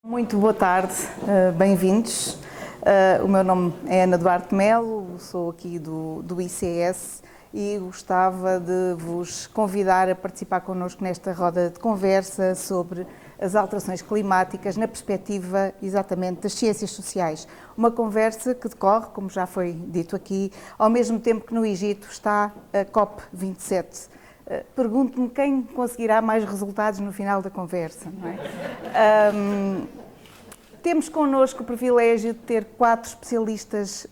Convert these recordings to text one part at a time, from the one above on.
Muito boa tarde, bem-vindos. O meu nome é Ana Duarte Melo, sou aqui do ICS e gostava de vos convidar a participar connosco nesta roda de conversa sobre as alterações climáticas na perspectiva exatamente das ciências sociais. Uma conversa que decorre, como já foi dito aqui, ao mesmo tempo que no Egito está a COP27. Pergunto-me quem conseguirá mais resultados no final da conversa, não é? Temos connosco o privilégio de ter 4 especialistas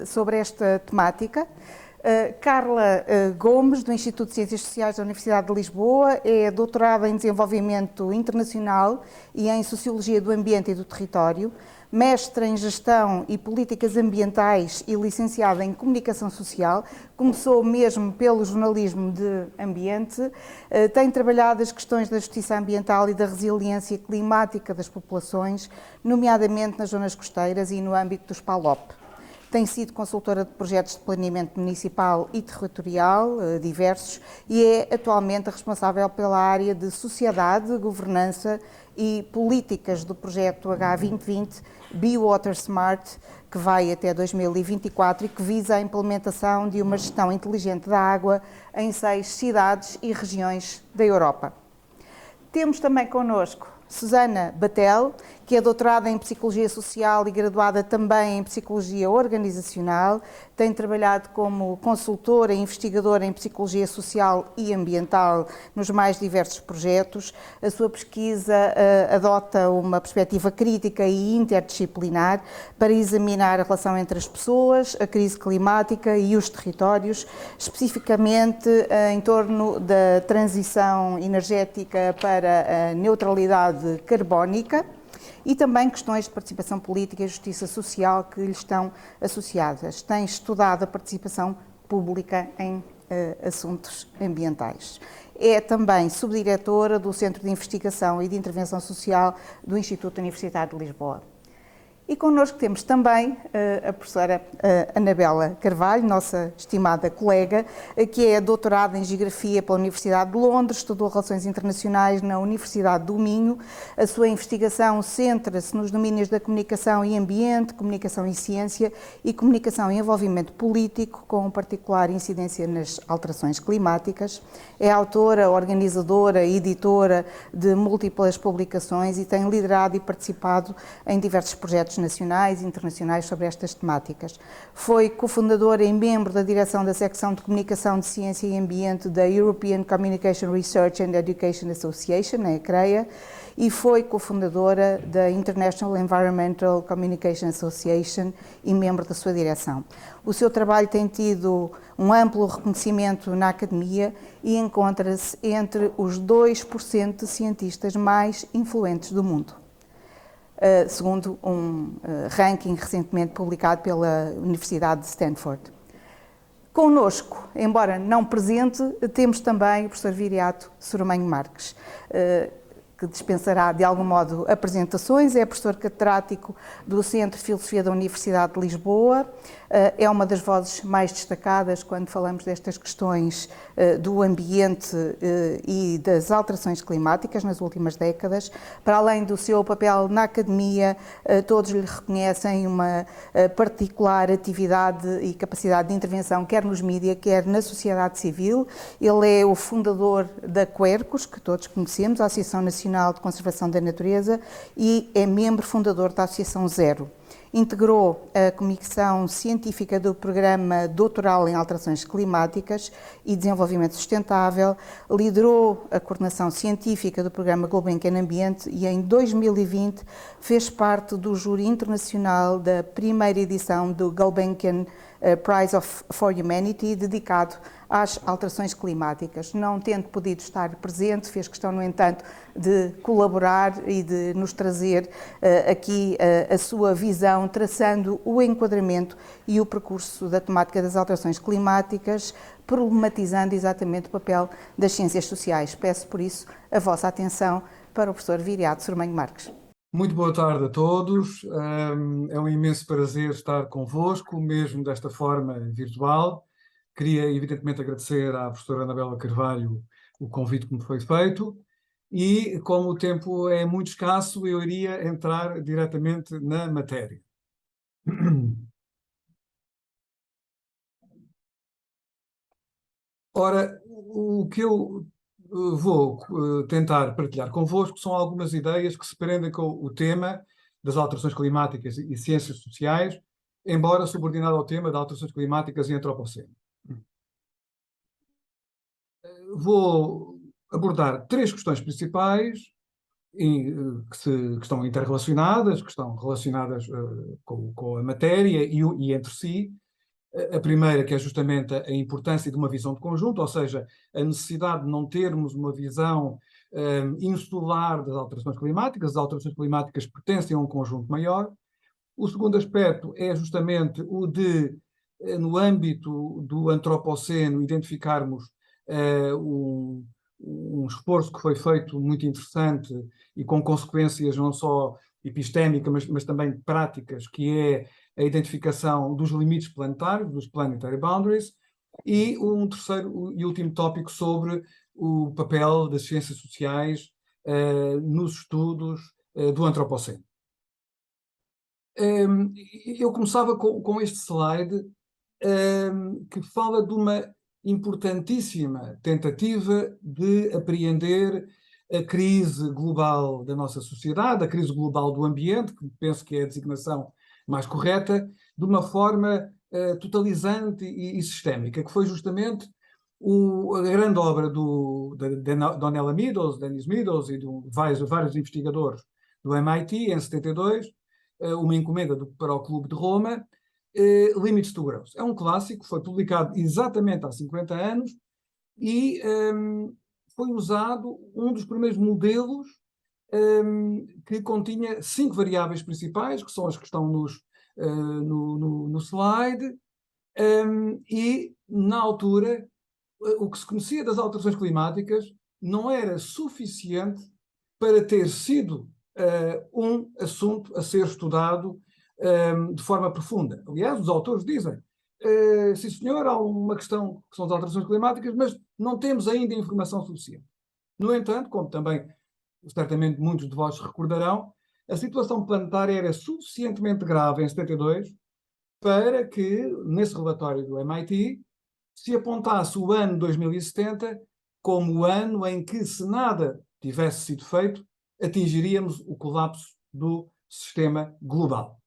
sobre esta temática. Carla Gomes, do Instituto de Ciências Sociais da Universidade de Lisboa, é doutorada em Desenvolvimento Internacional e em Sociologia do Ambiente e do Território, mestra em Gestão e Políticas Ambientais e licenciada em Comunicação Social. Começou mesmo pelo jornalismo de ambiente, tem trabalhado as questões da justiça ambiental e da resiliência climática das populações, nomeadamente nas zonas costeiras e no âmbito dos PALOP. Tem sido consultora de projetos de planeamento municipal e territorial diversos e é atualmente responsável pela área de sociedade, governança e políticas do projeto H2020 Be Water Smart, que vai até 2024 e que visa a implementação de uma gestão inteligente da água em 6 cidades e regiões da Europa. Temos também connosco Susana Batel, que é doutorada em Psicologia Social e graduada também em Psicologia Organizacional, tem trabalhado como consultora e investigadora em Psicologia Social e Ambiental nos mais diversos projetos. A sua pesquisa adota uma perspectiva crítica e interdisciplinar para examinar a relação entre as pessoas, a crise climática e os territórios, especificamente em torno da transição energética para a neutralidade carbónica, e também questões de participação política e justiça social que lhe estão associadas. Tem estudado a participação pública em assuntos ambientais. É também subdiretora do Centro de Investigação e de Intervenção Social do Instituto Universitário de Lisboa. E connosco temos também a professora Anabela Carvalho, nossa estimada colega, que é doutorada em Geografia pela Universidade de Londres, estudou Relações Internacionais na Universidade do Minho. A sua investigação centra-se nos domínios da comunicação e ambiente, comunicação e ciência e comunicação e envolvimento político, com particular incidência nas alterações climáticas. É autora, organizadora e editora de múltiplas publicações e tem liderado e participado em diversos projetos nacionais e internacionais sobre estas temáticas. Foi cofundadora e membro da direção da secção de Comunicação de Ciência e Ambiente da European Communication Research and Education Association, a ECREA, e foi cofundadora da International Environmental Communication Association e membro da sua direção. O seu trabalho tem tido um amplo reconhecimento na academia e encontra-se entre os 2% de cientistas mais influentes do mundo, segundo um ranking recentemente publicado pela Universidade de Stanford. Connosco, embora não presente, temos também o professor Viriato Soromanho Marques, que dispensará de algum modo apresentações. É professor catedrático do Centro de Filosofia da Universidade de Lisboa, é uma das vozes mais destacadas quando falamos destas questões do ambiente e das alterações climáticas nas últimas décadas. Para além do seu papel na academia, todos lhe reconhecem uma particular atividade e capacidade de intervenção, quer nos mídias, quer na sociedade civil. Ele é o fundador da Quercus, que todos conhecemos, a Associação Nacional de Conservação da Natureza, e é membro fundador da Associação Zero. Integrou a Comissão Científica do Programa Doutoral em Alterações Climáticas e Desenvolvimento Sustentável, liderou a coordenação científica do Programa Gulbenkian Ambiente e em 2020 fez parte do júri internacional da primeira edição do Gulbenkian Prize for Humanity, dedicado às alterações climáticas. Não tendo podido estar presente, fez questão, no entanto, de colaborar e de nos trazer aqui a sua visão, traçando o enquadramento e o percurso da temática das alterações climáticas, problematizando exatamente o papel das ciências sociais. Peço, por isso, a vossa atenção para o professor Viriato Soromanho Marques. Muito boa tarde a todos. É um imenso prazer estar convosco, mesmo desta forma virtual. Queria, evidentemente, agradecer à professora Anabela Carvalho o convite que me foi feito e como o tempo é muito escasso, eu iria entrar diretamente na matéria. Ora, o que eu vou tentar partilhar convosco são algumas ideias que se prendem com o tema das alterações climáticas e ciências sociais, embora subordinado ao tema das alterações climáticas e antropoceno. Vou abordar três questões principais que estão interrelacionadas, que estão relacionadas com a matéria e entre si. A primeira, que é justamente a importância de uma visão de conjunto, ou seja, a necessidade de não termos uma visão insular das alterações climáticas. As alterações climáticas pertencem a um conjunto maior. O segundo aspecto é justamente o de, no âmbito do antropoceno, identificarmos um esforço que foi feito muito interessante e com consequências não só epistémicas, mas também práticas, que é a identificação dos limites planetários, dos planetary boundaries, e um terceiro e último tópico sobre o papel das ciências sociais nos estudos do antropoceno. Eu começava com este slide que fala de uma importantíssima tentativa de apreender a crise global da nossa sociedade, a crise global do ambiente, que penso que é a designação mais correta, de uma forma totalizante e sistémica, que foi justamente a grande obra da Donella Meadows, Dennis Meadows e de vários investigadores do MIT, em 72, uma encomenda para o Clube de Roma, Limits to Growth. É um clássico, foi publicado exatamente há 50 anos e foi usado um dos primeiros modelos que continha 5 variáveis principais, que são as que estão no slide, e na altura o que se conhecia das alterações climáticas não era suficiente para ter sido um assunto a ser estudado de forma profunda. Aliás, os autores dizem, sim senhor, há uma questão que são as alterações climáticas, mas não temos ainda informação suficiente. No entanto, como também certamente muitos de vós recordarão, a situação planetária era suficientemente grave em 72 para que, nesse relatório do MIT, se apontasse o ano 2070 como o ano em que, se nada tivesse sido feito, atingiríamos o colapso do sistema global.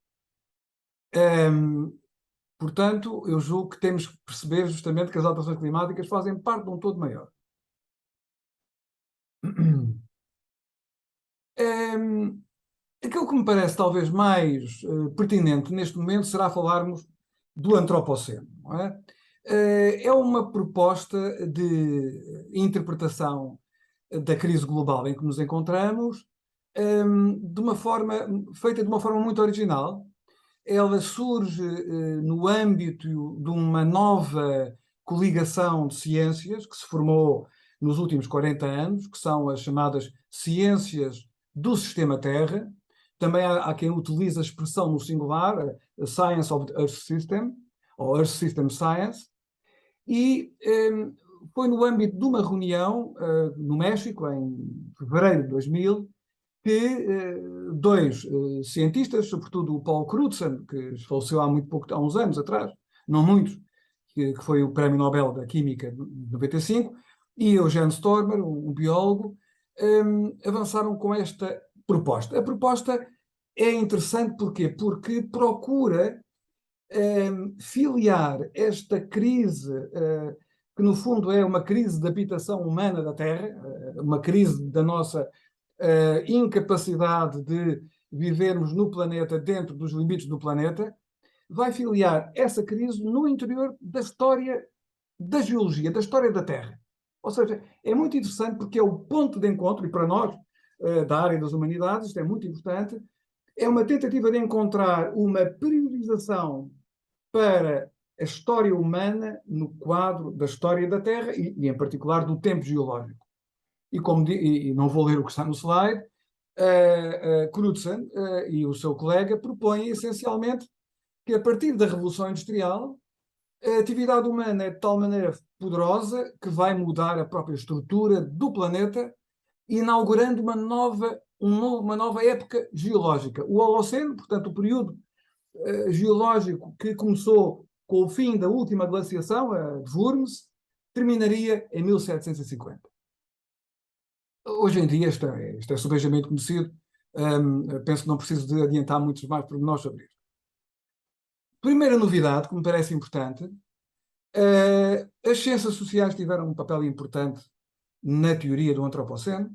Portanto, eu julgo que temos que perceber justamente que as alterações climáticas fazem parte de um todo maior. Aquilo que me parece talvez mais pertinente neste momento será falarmos do antropoceno, não é? É uma proposta de interpretação da crise global em que nos encontramos, feita de uma forma muito original. Ela surge no âmbito de uma nova coligação de ciências que se formou nos últimos 40 anos, que são as chamadas ciências do sistema Terra. Também há quem utiliza a expressão no singular, a Science of the Earth System, ou Earth System Science, e foi no âmbito de uma reunião no México, em fevereiro de 2000, que dois cientistas, sobretudo o Paul Crutzen, que faleceu há uns anos atrás, não muitos, que foi o Prémio Nobel da Química de 95, e Eugene Stormer, um biólogo, avançaram com esta proposta. A proposta é interessante porquê? Porque procura filiar esta crise, que no fundo é uma crise de habitação humana da Terra, uma crise da nossa incapacidade de vivermos no planeta dentro dos limites do planeta, vai filiar essa crise no interior da história da geologia, da história da Terra. Ou seja, é muito interessante porque é o ponto de encontro, e para nós, da área das humanidades, isto é muito importante, é uma tentativa de encontrar uma priorização para a história humana no quadro da história da Terra e em particular, do tempo geológico. E não vou ler o que está no slide, Crutzen e o seu colega propõem essencialmente que a partir da Revolução Industrial a atividade humana é de tal maneira poderosa que vai mudar a própria estrutura do planeta inaugurando uma nova época geológica. O Holoceno, portanto, o período geológico que começou com o fim da última glaciação, a de Worms, terminaria em 1750. Hoje em dia, isto é subejamente conhecido, penso que não preciso de adiantar muitos mais pormenores sobre isto. Primeira novidade, que me parece importante, as ciências sociais tiveram um papel importante na teoria do Antropoceno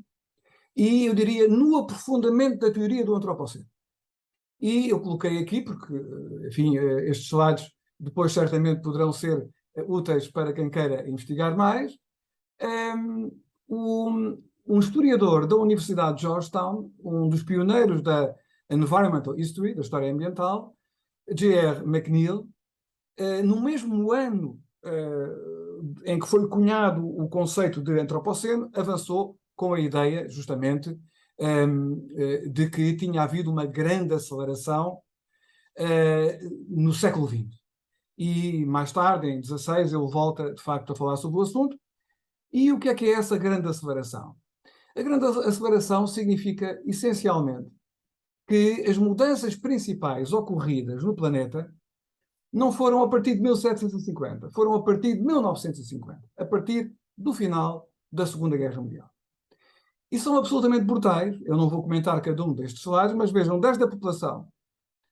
e, eu diria, no aprofundamento da teoria do Antropoceno. E eu coloquei aqui, porque, enfim, estes slides depois certamente poderão ser úteis para quem queira investigar mais. Um historiador da Universidade de Georgetown, um dos pioneiros da Environmental History, da história ambiental, J.R. McNeill, no mesmo ano em que foi cunhado o conceito de antropoceno, avançou com a ideia, justamente, de que tinha havido uma grande aceleração no século XX. E mais tarde, em 16, ele volta, de facto, a falar sobre o assunto. E o que é essa grande aceleração? A grande aceleração significa, essencialmente, que as mudanças principais ocorridas no planeta não foram a partir de 1750, foram a partir de 1950, a partir do final da Segunda Guerra Mundial. E são absolutamente brutais. Eu não vou comentar cada um destes slides, mas vejam, desde a população,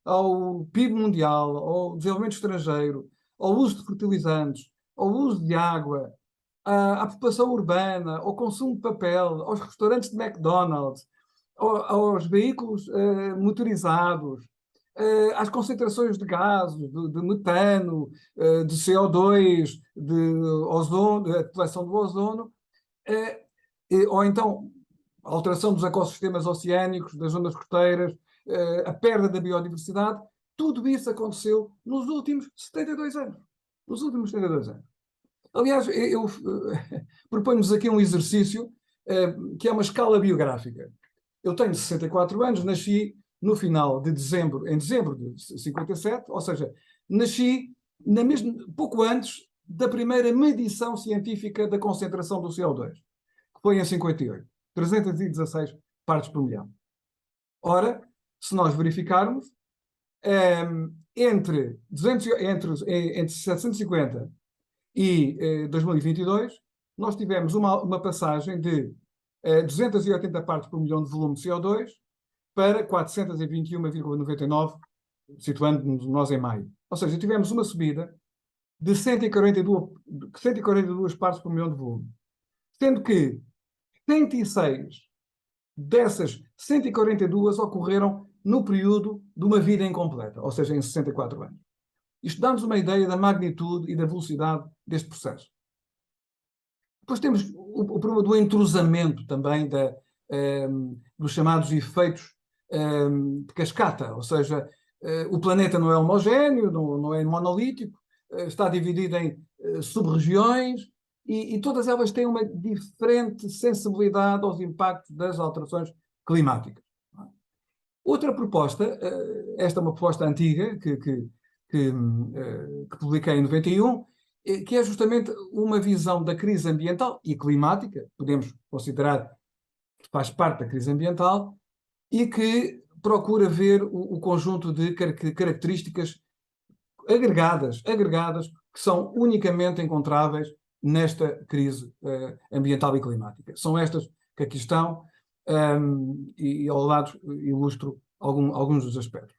ao PIB mundial, ao desenvolvimento estrangeiro, ao uso de fertilizantes, ao uso de água, à população urbana, ao consumo de papel, aos restaurantes de McDonald's, aos veículos motorizados, às concentrações de gases, de metano, de CO2, de ozono, de depleção do ozono, ou então a alteração dos ecossistemas oceânicos, das zonas costeiras, a perda da biodiversidade, tudo isso aconteceu nos últimos 72 anos. Nos últimos 72 anos. Aliás, eu proponho-vos aqui um exercício que é uma escala biográfica. Eu tenho 64 anos, nasci no final de dezembro, em dezembro de 57, ou seja, nasci pouco antes da primeira medição científica da concentração do CO2, que foi em 58, 316 partes por milhão. Ora, se nós verificarmos, entre 750 e 2022, nós tivemos uma passagem de 280 partes por milhão de volume de CO2 para 421,99, situando-nos nós em maio. Ou seja, tivemos uma subida de 142 partes por milhão de volume. Sendo que 106 dessas 142 ocorreram no período de uma vida incompleta, ou seja, em 64 anos. Isto dá-nos uma ideia da magnitude e da velocidade deste processo. Depois temos o problema do entrosamento também dos chamados efeitos de cascata, ou seja, o planeta não é homogéneo, não é monolítico, está dividido em sub-regiões e todas elas têm uma diferente sensibilidade aos impactos das alterações climáticas. Outra proposta, esta é uma proposta antiga que publiquei em 91, que é justamente uma visão da crise ambiental e climática, podemos considerar que faz parte da crise ambiental, e que procura ver o conjunto de características agregadas, que são unicamente encontráveis nesta crise ambiental e climática. São estas que aqui estão, e ao lado ilustro alguns dos aspectos.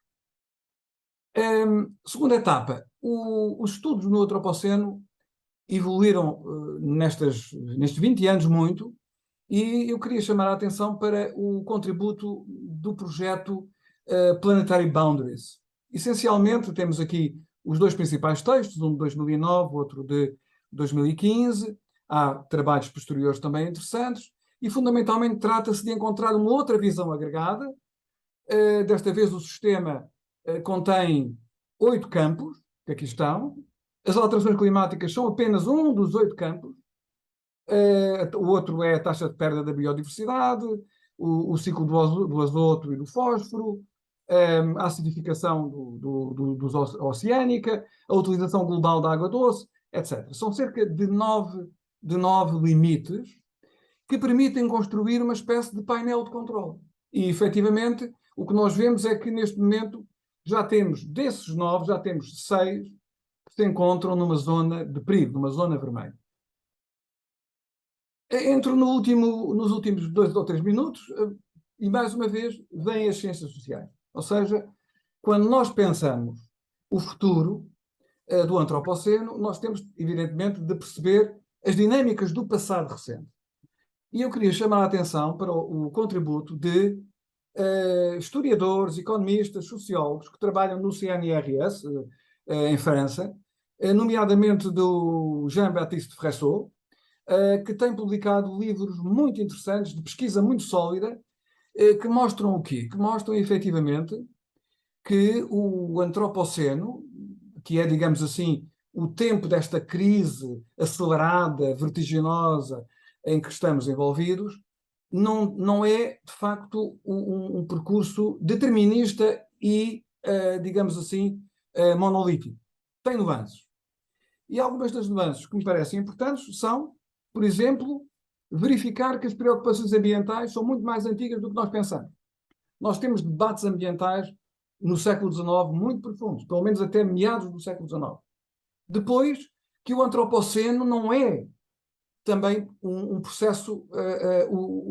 Segunda etapa, os estudos no Antropoceno evoluíram nestes 20 anos muito, e eu queria chamar a atenção para o contributo do projeto Planetary Boundaries. Essencialmente, temos aqui os dois principais textos, um de 2009, outro de 2015. Há trabalhos posteriores também interessantes, e fundamentalmente trata-se de encontrar uma outra visão agregada. Desta vez o sistema contém 8 campos, que aqui estão. As alterações climáticas são apenas um dos 8 campos. O outro é a taxa de perda da biodiversidade, o ciclo do azoto e do fósforo, a acidificação oceânica, a utilização global da água doce, etc. São cerca de 9 limites, que permitem construir uma espécie de painel de controle. E, efetivamente, o que nós vemos é que, neste momento, já temos, desses 9, já temos 6 que se encontram numa zona de perigo, numa zona vermelha. Entro nos últimos 2 ou 3 minutos e, mais uma vez, vêm as ciências sociais. Ou seja, quando nós pensamos o futuro do antropoceno, nós temos, evidentemente, de perceber as dinâmicas do passado recente. E eu queria chamar a atenção para o contributo de historiadores, economistas, sociólogos que trabalham no CNRS, em França, nomeadamente do Jean-Baptiste Fressot, que tem publicado livros muito interessantes, de pesquisa muito sólida, que mostram o quê? Que mostram, efetivamente, que o antropoceno, que é, digamos assim, o tempo desta crise acelerada, vertiginosa, em que estamos envolvidos, não é, de facto, um percurso determinista e, digamos assim, monolítico. Tem nuances. E algumas das nuances que me parecem importantes são, por exemplo, verificar que as preocupações ambientais são muito mais antigas do que nós pensamos. Nós temos debates ambientais no século XIX muito profundos, pelo menos até meados do século XIX. Depois, que o antropoceno não é também um processo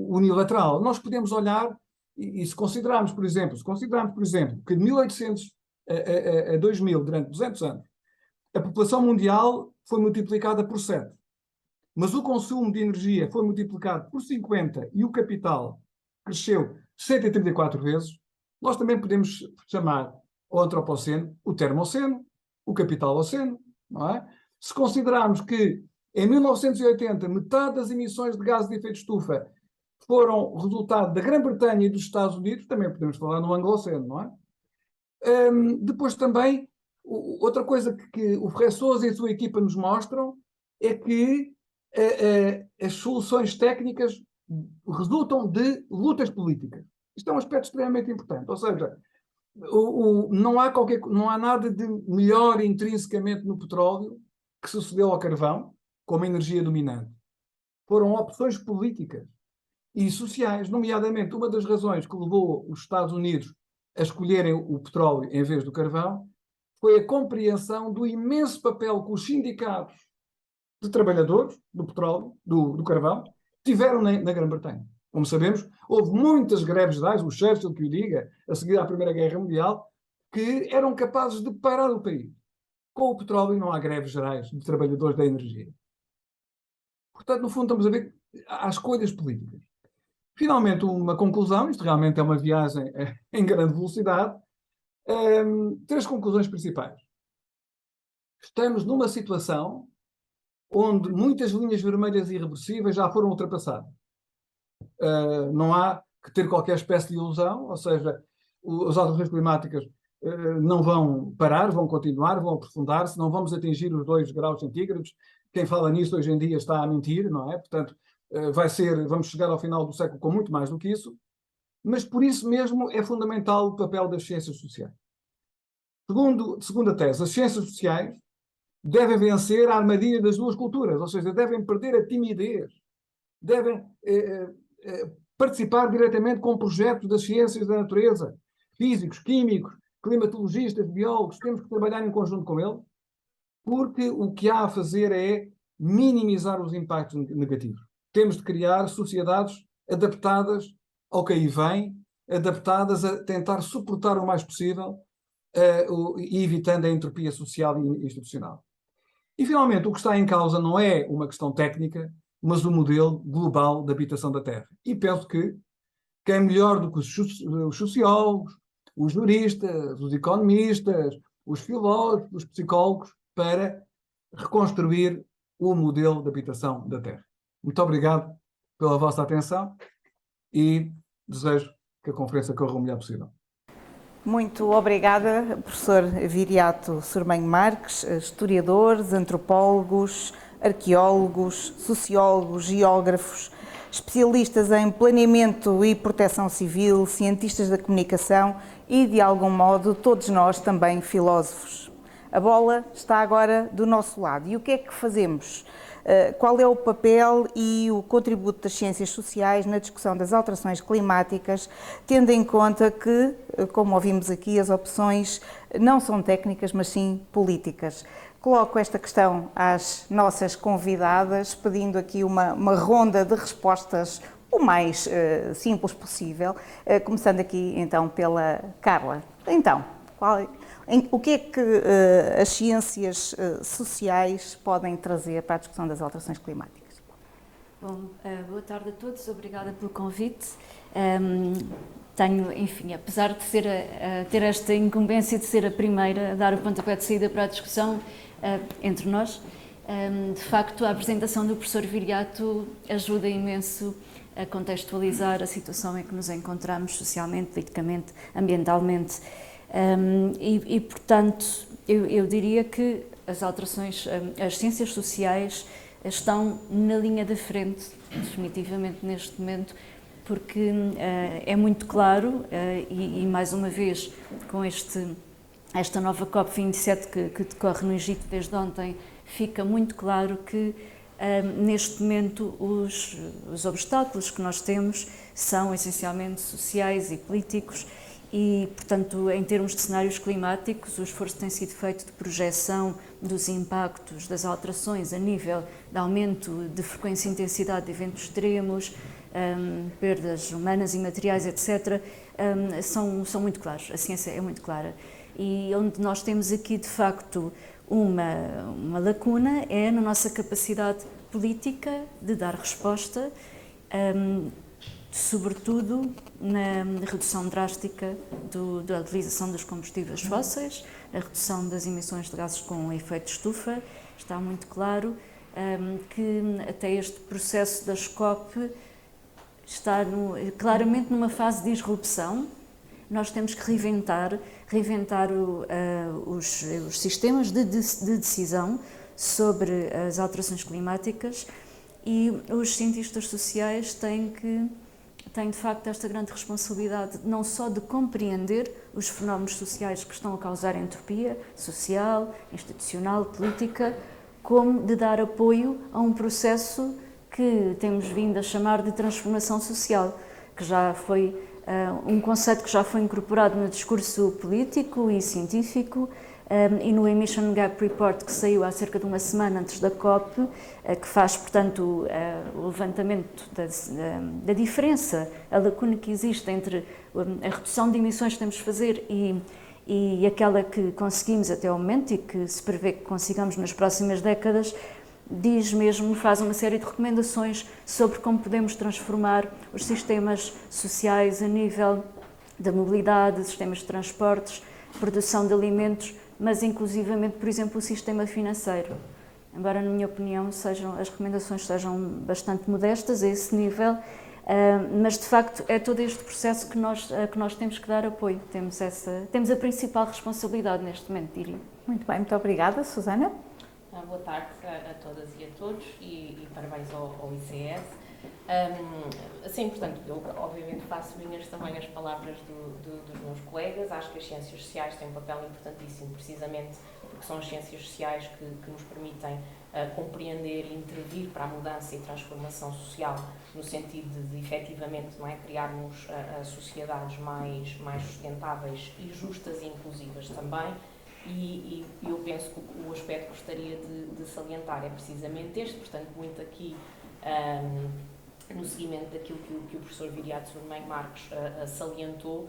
unilateral. Nós podemos olhar e se considerarmos, por exemplo, que de 1800 a 2000, durante 200 anos, a população mundial foi multiplicada por 7, mas o consumo de energia foi multiplicado por 50 e o capital cresceu 134 vezes, nós também podemos chamar o antropoceno o termoceno, o capitaloceno, não é? Se considerarmos que em 1980 metade das emissões de gases de efeito de estufa foram resultado da Grã-Bretanha e dos Estados Unidos, também podemos falar no Angloceno, não é? Depois também, outra coisa que o Fressot e a sua equipa nos mostram é que as soluções técnicas resultam de lutas políticas. Isto é um aspecto extremamente importante. Ou seja, não há nada de melhor intrinsecamente no petróleo que sucedeu ao carvão como energia dominante. Foram opções políticas e sociais, nomeadamente uma das razões que levou os Estados Unidos a escolherem o petróleo em vez do carvão foi a compreensão do imenso papel que os sindicatos de trabalhadores do petróleo, do carvão, tiveram na Grã-Bretanha. Como sabemos, houve muitas greves gerais, o Churchill que o diga, a seguir à Primeira Guerra Mundial, que eram capazes de parar o país. Com o petróleo não há greves gerais de trabalhadores da energia. Portanto, no fundo, estamos a ver que há escolhas políticas. Finalmente, uma conclusão, isto realmente é uma viagem em grande velocidade, 3 conclusões principais. Estamos numa situação onde muitas linhas vermelhas irreversíveis já foram ultrapassadas. Não há que ter qualquer espécie de ilusão, ou seja, as alterações climáticas não vão parar, vão continuar, vão aprofundar-se, não vamos atingir os 2 graus centígrados. Quem fala nisso hoje em dia está a mentir, não é? Portanto, vamos chegar ao final do século com muito mais do que isso, mas por isso mesmo é fundamental o papel das ciências sociais. Segunda tese, as ciências sociais devem vencer a armadilha das 2 culturas, ou seja, devem perder a timidez, devem participar diretamente com projetos das ciências da natureza, físicos, químicos, climatologistas, biólogos, temos que trabalhar em conjunto com eles, porque o que há a fazer é minimizar os impactos negativos. Temos de criar sociedades adaptadas ao que aí vem, adaptadas a tentar suportar o mais possível e evitando a entropia social e institucional. E, finalmente, o que está em causa não é uma questão técnica, mas o modelo global de habitação da Terra. E penso que quem melhor do que os sociólogos, os juristas, os economistas, os filósofos, os psicólogos, para reconstruir o modelo de habitação da Terra. Muito obrigado pela vossa atenção e desejo que a conferência corra o melhor possível. Muito obrigada, professor Viriato Sormanho Marques, historiadores, antropólogos, arqueólogos, sociólogos, geógrafos, especialistas em planeamento e proteção civil, cientistas da comunicação e, de algum modo, todos nós também filósofos. A bola está agora do nosso lado. E o que é que fazemos? Qual é o papel e o contributo das ciências sociais na discussão das alterações climáticas, tendo em conta que, como ouvimos aqui, as opções não são técnicas, mas sim políticas? Coloco esta questão às nossas convidadas, pedindo aqui uma ronda de respostas o mais simples possível, começando aqui então pela Carla. Então, o que é que as ciências sociais podem trazer para a discussão das alterações climáticas? Bom, boa tarde a todos, obrigada pelo convite. Tenho, enfim, apesar de ter esta incumbência de ser a primeira a dar o pontapé de saída para a discussão entre nós, de facto a apresentação do professor Viriato ajuda imenso a contextualizar a situação em que nos encontramos socialmente, politicamente, ambientalmente. Portanto, eu diria que as alterações, as ciências sociais estão na linha da frente, definitivamente neste momento, porque é muito claro, e mais uma vez com esta nova COP27 que decorre no Egito desde ontem, fica muito claro que neste momento os obstáculos que nós temos são essencialmente sociais e políticos. E, portanto, em termos de cenários climáticos, o esforço tem sido feito de projeção dos impactos das alterações a nível de aumento de frequência e intensidade de eventos extremos, perdas humanas e materiais, etc., são muito claros, a ciência é muito clara. E onde nós temos aqui, de facto, uma lacuna é na nossa capacidade política de dar resposta, sobretudo na redução drástica da utilização dos combustíveis fósseis, a redução das emissões de gases com efeito de estufa. Está muito claro que até este processo da COP está claramente numa fase de disrupção. Nós temos que reinventar os sistemas de decisão sobre as alterações climáticas, e os cientistas sociais têm de facto esta grande responsabilidade não só de compreender os fenómenos sociais que estão a causar entropia social, institucional, política, como de dar apoio a um processo que temos vindo a chamar de transformação social, que já foi um conceito que já foi incorporado no discurso político e científico, e no Emission Gap Report, que saiu há cerca de uma semana antes da COP, que faz, portanto, o levantamento da diferença, a lacuna que existe entre a redução de emissões que temos de fazer e aquela que conseguimos até ao momento e que se prevê que consigamos nas próximas décadas, faz uma série de recomendações sobre como podemos transformar os sistemas sociais a nível da mobilidade, sistemas de transportes, produção de alimentos, mas inclusivamente, por exemplo, o sistema financeiro. Embora, na minha opinião, as recomendações sejam bastante modestas a esse nível, mas de facto é todo este processo que nós temos que dar apoio. Temos a principal responsabilidade neste momento, diria. Muito bem, muito obrigada. Susana? Boa tarde a todas e a todos e parabéns ao ICS. Assim, portanto, eu obviamente faço minhas também as palavras dos meus colegas. Acho que as ciências sociais têm um papel importantíssimo, precisamente porque são as ciências sociais que nos permitem compreender e intervir para a mudança e transformação social, no sentido de efetivamente, não é, criarmos sociedades mais sustentáveis e justas e inclusivas também. E eu penso que o aspecto que gostaria de salientar é precisamente este, portanto, muito aqui no seguimento daquilo que o professor Viriato Marques salientou,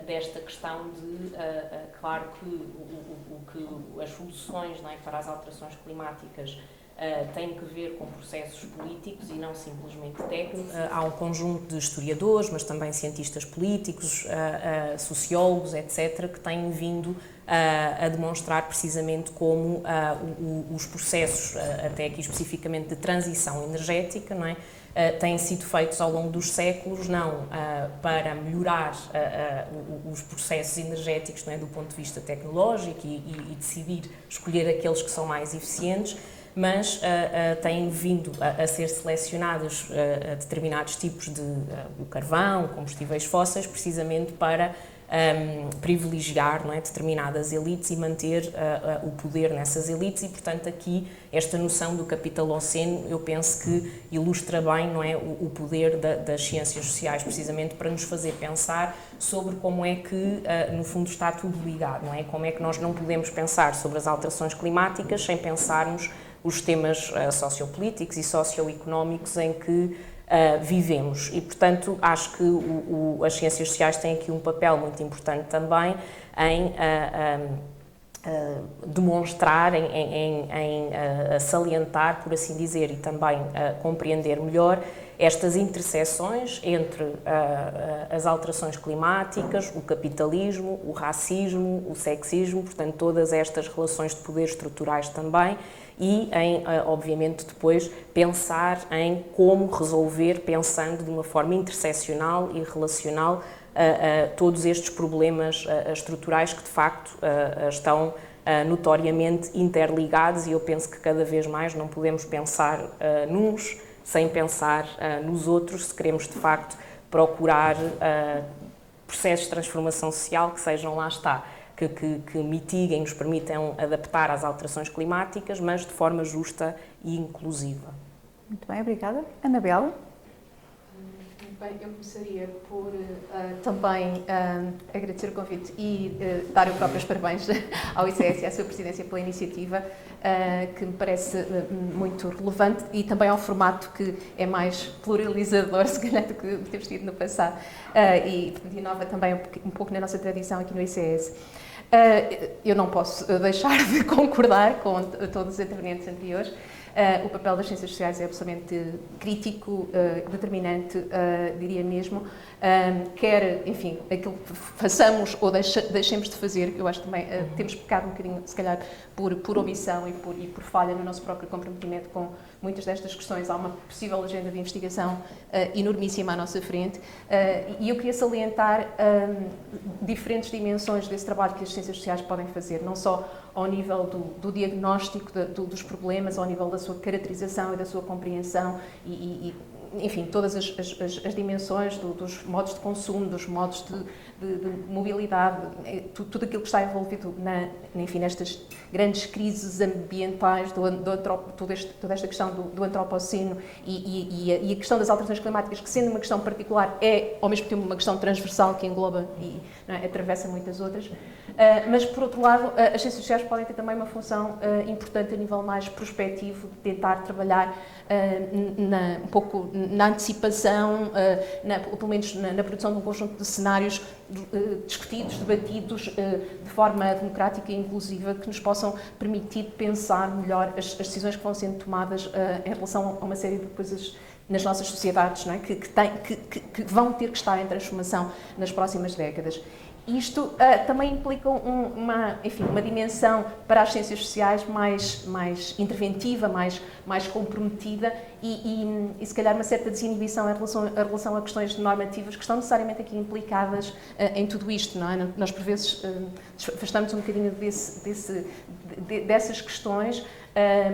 desta questão de, claro que as soluções, não é, para as alterações climáticas têm que ver com processos políticos e não simplesmente técnicos. Há um conjunto de historiadores, mas também cientistas políticos, sociólogos, etc., que têm vindo a demonstrar precisamente como os processos, até aqui especificamente de transição energética, não é, têm sido feitos ao longo dos séculos, não para melhorar os processos energéticos, não é, do ponto de vista tecnológico e decidir escolher aqueles que são mais eficientes, mas têm vindo a ser selecionados determinados tipos de carvão, combustíveis fósseis, precisamente para privilegiar, não é, determinadas elites e manter o poder nessas elites, e portanto aqui esta noção do capitaloceno eu penso que ilustra bem, não é, o poder das ciências sociais, precisamente para nos fazer pensar sobre como é que no fundo está tudo ligado, não é? Como é que nós não podemos pensar sobre as alterações climáticas sem pensarmos os temas sociopolíticos e socioeconómicos em que vivemos, e portanto acho que as ciências sociais têm aqui um papel muito importante também em demonstrar, em salientar, por assim dizer, e também compreender melhor estas interseções entre as alterações climáticas, o capitalismo, o racismo, o sexismo, portanto todas estas relações de poder estruturais também, e em, obviamente, depois pensar em como resolver, pensando de uma forma interseccional e relacional, todos estes problemas estruturais que, de facto, estão notoriamente interligados, e eu penso que cada vez mais não podemos pensar nuns sem pensar nos outros, se queremos, de facto, procurar processos de transformação social que sejam, lá está, que mitiguem, nos permitam adaptar às alterações climáticas, mas de forma justa e inclusiva. Muito bem, obrigada. Anabela? Muito bem, eu começaria por também agradecer o convite e dar os próprios parabéns ao ICS e à sua presidência pela iniciativa, que me parece muito relevante, e também ao formato que é mais pluralizador, se calhar, do que temos tido no passado, e inova também um pouco na nossa tradição aqui no ICS. Eu não posso deixar de concordar com todos os intervenientes anteriores. O papel das ciências sociais é absolutamente crítico, determinante, diria mesmo, quer, enfim, aquilo que façamos ou deixemos de fazer, que eu acho que também temos pecado um bocadinho, se calhar, por omissão e por falha no nosso próprio comprometimento com muitas destas questões. Há uma possível agenda de investigação enormíssima à nossa frente, e eu queria salientar diferentes dimensões desse trabalho que as ciências sociais podem fazer, não só ao nível do diagnóstico dos problemas, ao nível da sua caracterização e da sua compreensão e enfim, todas as dimensões dos modos de consumo, dos modos de mobilidade, tudo aquilo que está envolvido enfim, nestas grandes crises ambientais, toda esta questão do antropoceno e a questão das alterações climáticas, que sendo uma questão particular é ao mesmo tempo uma questão transversal que engloba e atravessa muitas outras. Mas, por outro lado, as ciências sociais podem ter também uma função importante a nível mais prospectivo, de tentar trabalhar um pouco na antecipação, pelo menos na produção de um conjunto de cenários discutidos, debatidos de forma democrática e inclusiva, que nos possam permitir pensar melhor as decisões que vão sendo tomadas em relação a uma série de coisas nas nossas sociedades, não é? que vão ter que estar em transformação nas próximas décadas. Isto também implica uma dimensão para as ciências sociais mais interventiva, mais comprometida e se calhar uma certa desinibição em relação a questões normativas que estão necessariamente aqui implicadas em tudo isto, não é? Nós, por vezes, afastamos um bocadinho dessas questões,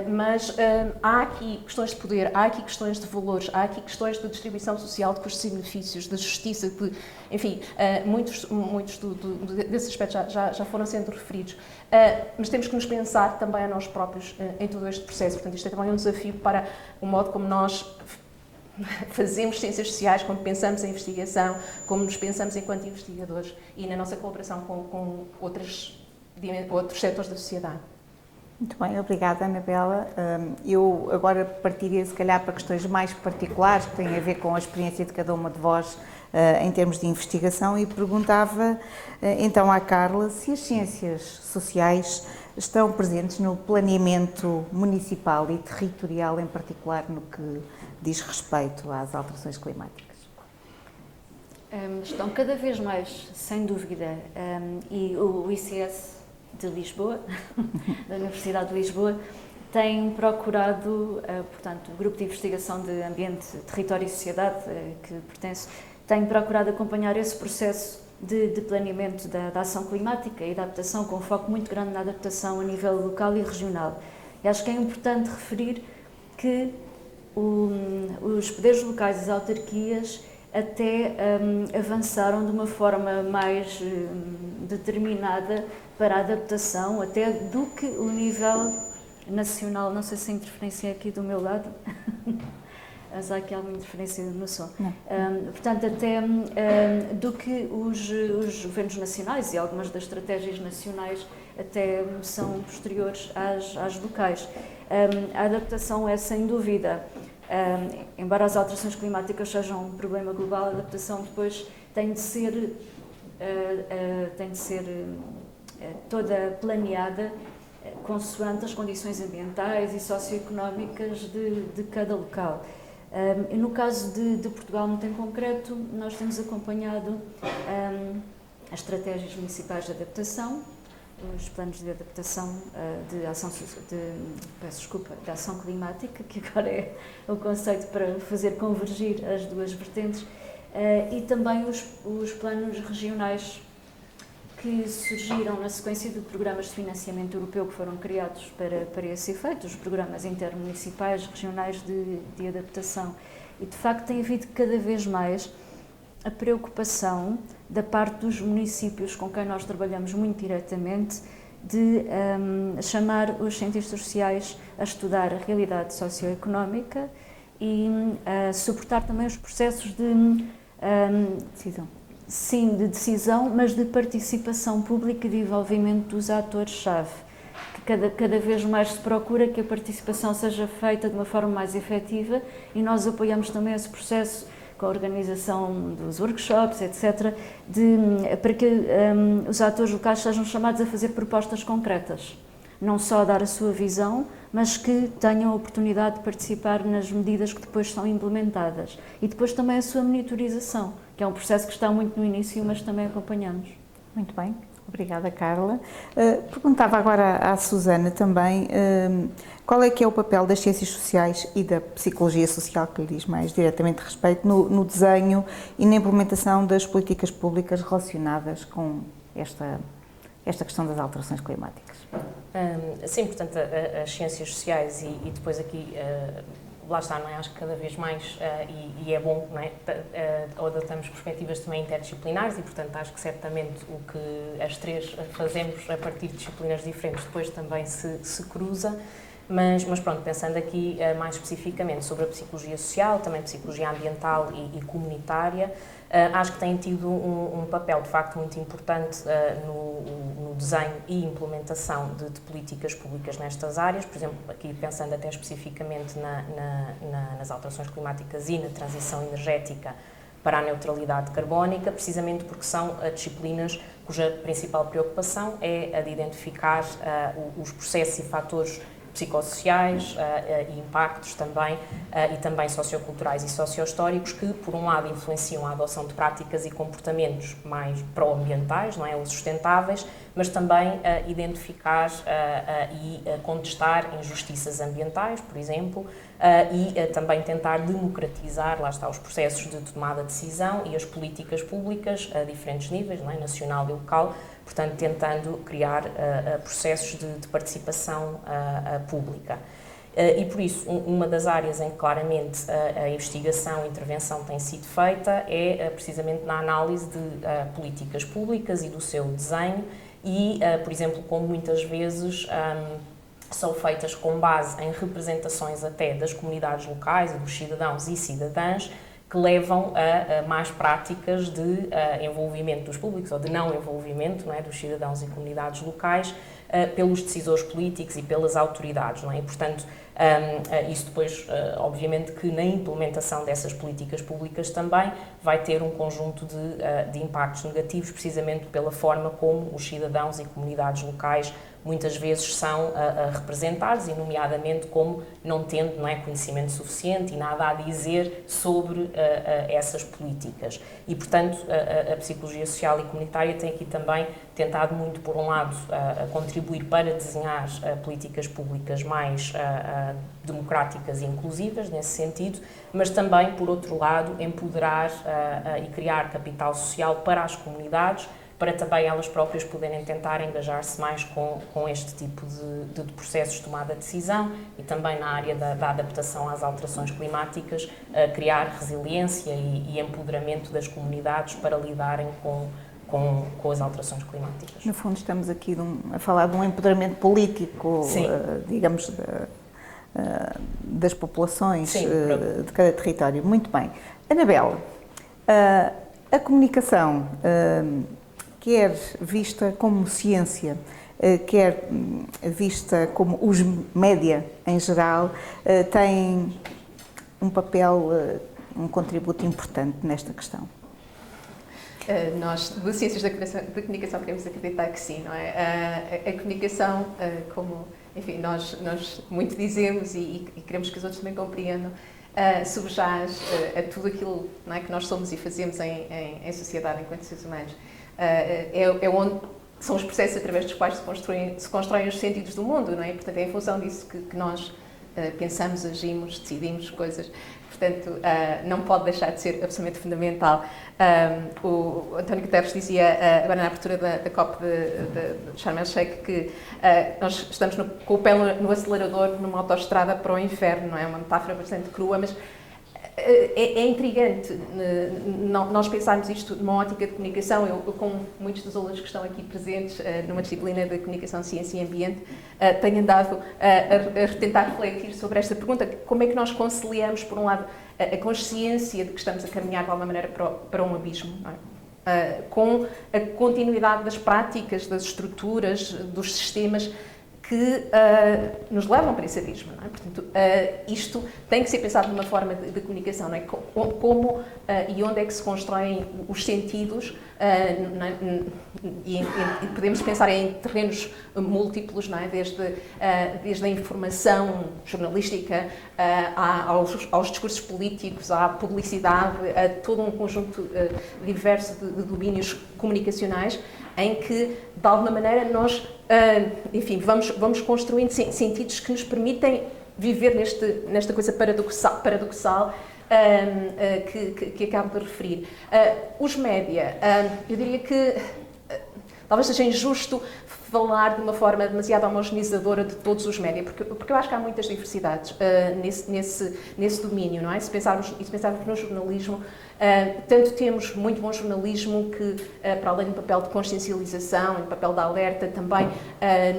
mas há aqui questões de poder, há aqui questões de valores, há aqui questões de distribuição social, de custos e benefícios, de justiça, enfim, muitos desses aspectos já foram sendo referidos. Mas temos que nos pensar também a nós próprios em todo este processo. Portanto, isto é também um desafio para o modo como nós fazemos ciências sociais, como pensamos em investigação, como nos pensamos enquanto investigadores e na nossa colaboração com outros setores da sociedade. Muito bem, obrigada, Anabela. Eu agora partiria, se calhar, para questões mais particulares, que têm a ver com a experiência de cada uma de vós em termos de investigação, e perguntava então à Carla se as ciências sociais estão presentes no planeamento municipal e territorial, em particular no que diz respeito às alterações climáticas. Estão cada vez mais, sem dúvida, e o ICS de Lisboa, da Universidade de Lisboa, tem procurado, portanto, o Grupo de Investigação de Ambiente, Território e Sociedade, que pertence, tem procurado acompanhar esse processo de planeamento da ação climática e da adaptação, com um foco muito grande na adaptação a nível local e regional. E acho que é importante referir que os poderes locais e as autarquias até avançaram de uma forma mais determinada para a adaptação, até do que o nível nacional. Não sei se a interferência é aqui do meu lado, mas há aqui alguma interferência no som. Portanto, até do que os governos nacionais e algumas das estratégias nacionais até são posteriores às locais. A adaptação é, sem dúvida, embora as alterações climáticas sejam um problema global, a adaptação depois tem de ser toda planeada consoante as condições ambientais e socioeconómicas de cada local. No caso de Portugal, muito em concreto, nós temos acompanhado as estratégias municipais de adaptação, os planos de adaptação de ação climática, que agora é o conceito para fazer convergir as duas vertentes, e também os planos regionais que surgiram na sequência de programas de financiamento europeu que foram criados para esse efeito, os programas intermunicipais regionais de adaptação. E, de facto, tem havido cada vez mais a preocupação da parte dos municípios com quem nós trabalhamos muito diretamente de chamar os cientistas sociais a estudar a realidade socioeconómica e a suportar também os processos de decisão. Sim, de decisão, mas de participação pública e de envolvimento dos atores-chave. Cada vez mais se procura que a participação seja feita de uma forma mais efetiva e nós apoiamos também esse processo com a organização dos workshops, etc., para que os atores locais sejam chamados a fazer propostas concretas. Não só dar a sua visão, mas que tenham a oportunidade de participar nas medidas que depois são implementadas. E depois também a sua monitorização, que é um processo que está muito no início, mas também acompanhamos. Muito bem, obrigada, Carla. Perguntava agora à Susana também qual é que é o papel das ciências sociais e da psicologia social, que lhe diz mais diretamente respeito, no desenho e na implementação das políticas públicas relacionadas com esta questão das alterações climáticas. Sim, portanto, as ciências sociais e depois aqui, lá está, não é? Acho que cada vez mais, e é bom, não é? Adotamos perspectivas também interdisciplinares e, portanto, acho que certamente o que as três fazemos a partir de disciplinas diferentes depois também se cruza. Mas pronto, pensando aqui mais especificamente sobre a psicologia social, também psicologia ambiental e comunitária, acho que têm tido um papel de facto muito importante no desenho e implementação de políticas públicas nestas áreas, por exemplo, aqui pensando até especificamente nas alterações climáticas e na transição energética para a neutralidade carbónica, precisamente porque são disciplinas cuja principal preocupação é a de identificar os processos e fatores psicossociais e impactos também, e também socioculturais e sociohistóricos que, por um lado, influenciam a adoção de práticas e comportamentos mais pró-ambientais, não é, ou sustentáveis, mas também identificar e contestar injustiças ambientais, por exemplo, e também tentar democratizar, lá está, os processos de tomada de decisão e as políticas públicas a diferentes níveis, não é, nacional e local, portanto, tentando criar processos de participação pública. E, por isso, uma das áreas em que claramente a investigação e intervenção tem sido feita é precisamente na análise de políticas públicas e do seu desenho e, por exemplo, como muitas vezes são feitas com base em representações até das comunidades locais e dos cidadãos e cidadãs, que levam a mais práticas de envolvimento dos públicos ou de não envolvimento, não é, dos cidadãos e comunidades locais pelos decisores políticos e pelas autoridades, não é? E, portanto, isso depois, obviamente, que na implementação dessas políticas públicas também vai ter um conjunto de impactos negativos, precisamente pela forma como os cidadãos e comunidades locais muitas vezes são representados, e nomeadamente como não tendo, não é, conhecimento suficiente e nada a dizer sobre essas políticas. E, portanto, a psicologia social e comunitária tem aqui também tentado muito, por um lado, contribuir para desenhar políticas públicas mais democráticas e inclusivas, nesse sentido, mas também, por outro lado, empoderar e criar capital social para as comunidades, para também elas próprias poderem tentar engajar-se mais com este tipo de processos de tomada de decisão e também na área da adaptação às alterações climáticas, criar resiliência e empoderamento das comunidades para lidarem com as alterações climáticas. No fundo, estamos aqui a falar de um empoderamento político, digamos, das populações de cada território. Muito bem. Anabela, a comunicação, quer vista como ciência, quer vista como os média em geral, tem um papel, um contributo importante nesta questão. Nós, de Ciências da Comunicação, queremos acreditar que sim, não é? A comunicação, como, enfim, nós muito dizemos e queremos que os outros também compreendam, subjaz a tudo aquilo, não é, que nós somos e fazemos em sociedade, enquanto seres humanos. É onde são os processos através dos quais se constroem os sentidos do mundo, não é? Portanto, é em função disso que nós pensamos, agimos, decidimos coisas. Portanto, não pode deixar de ser absolutamente fundamental. O António Guterres dizia, agora na abertura da COP de Sharm el-Sheikh, que nós estamos com o pé no acelerador numa autoestrada para o inferno, não é? Uma metáfora bastante crua, mas é intrigante nós pensarmos isto numa ótica de comunicação. Eu, com muitos dos alunos que estão aqui presentes numa disciplina de Comunicação, Ciência e Ambiente, tenho andado a tentar refletir sobre esta pergunta. Como é que nós conciliamos, por um lado, a consciência de que estamos a caminhar de alguma maneira para um abismo, não é? Com a continuidade das práticas, das estruturas, dos sistemas que nos levam para esse abismo, não é? Portanto, isto tem que ser pensado numa forma de comunicação, não é? Como e onde é que se constroem os sentidos, e podemos pensar em terrenos múltiplos, não é? Desde a informação jornalística aos discursos políticos, à publicidade, a todo um conjunto diverso de domínios comunicacionais, em que, de alguma maneira, nós, enfim, vamos construindo sentidos que nos permitem viver nesta coisa paradoxal que acabo de referir. Os média, eu diria que talvez seja injusto falar de uma forma demasiado homogeneizadora de todos os média, porque eu acho que há muitas diversidades nesse domínio, não é? Se pensarmos no jornalismo, tanto temos muito bom jornalismo que, para além do papel de consciencialização, do papel de alerta, também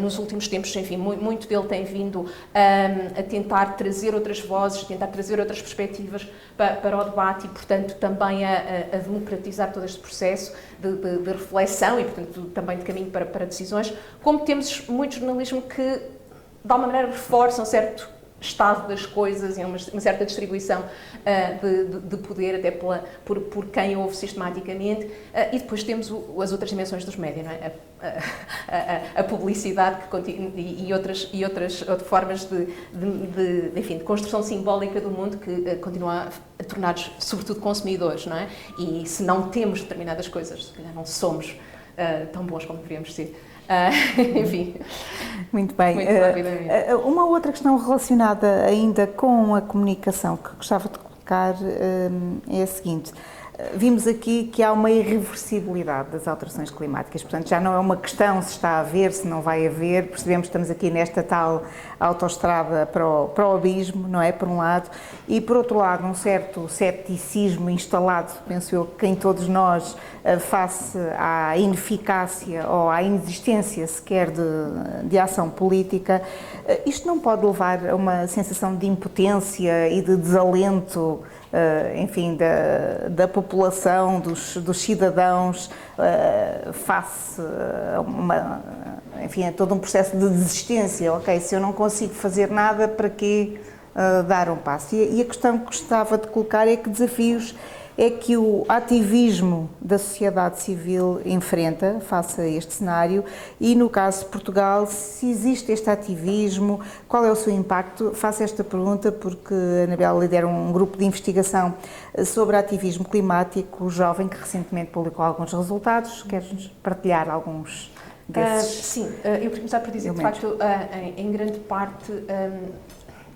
nos últimos tempos, enfim, muito dele tem vindo a tentar trazer outras vozes, tentar trazer outras perspectivas para o debate e, portanto, também a democratizar todo este processo de reflexão e, portanto, também de caminho para decisões, como temos muito jornalismo que, de alguma maneira, reforça um certo estado das coisas e uma certa distribuição de poder até por quem ouve sistematicamente, e depois temos as outras dimensões dos médias, não é? A publicidade e outras formas de construção simbólica do mundo que continua a tornar-nos sobretudo consumidores, não é? E se não temos determinadas coisas, se calhar não somos tão bons como deveríamos ser. Enfim. Muito bem. Muito rapidamente. Uma outra questão relacionada ainda com a comunicação que gostava de colocar é a seguinte. Vimos aqui que há uma irreversibilidade das alterações climáticas, portanto já não é uma questão se está a haver, se não vai haver, percebemos que estamos aqui nesta tal autoestrada para o abismo, não é, por um lado, e por outro lado um certo cepticismo instalado, penso eu, que em todos nós, face à ineficácia ou à inexistência sequer de ação política. Isto não pode levar a uma sensação de impotência e de desalento, enfim, da população, dos cidadãos, face a todo um processo de desistência. Ok, se eu não consigo fazer nada, para quê dar um passo? E a questão que gostava de colocar é que desafios é que o ativismo da sociedade civil enfrenta face a este cenário e, no caso de Portugal, se existe este ativismo, qual é o seu impacto? Faço esta pergunta porque a Anabela lidera um grupo de investigação sobre ativismo climático jovem que recentemente publicou alguns resultados. Queres partilhar alguns desses? Sim, eu queria começar por dizer que, de facto, em grande parte,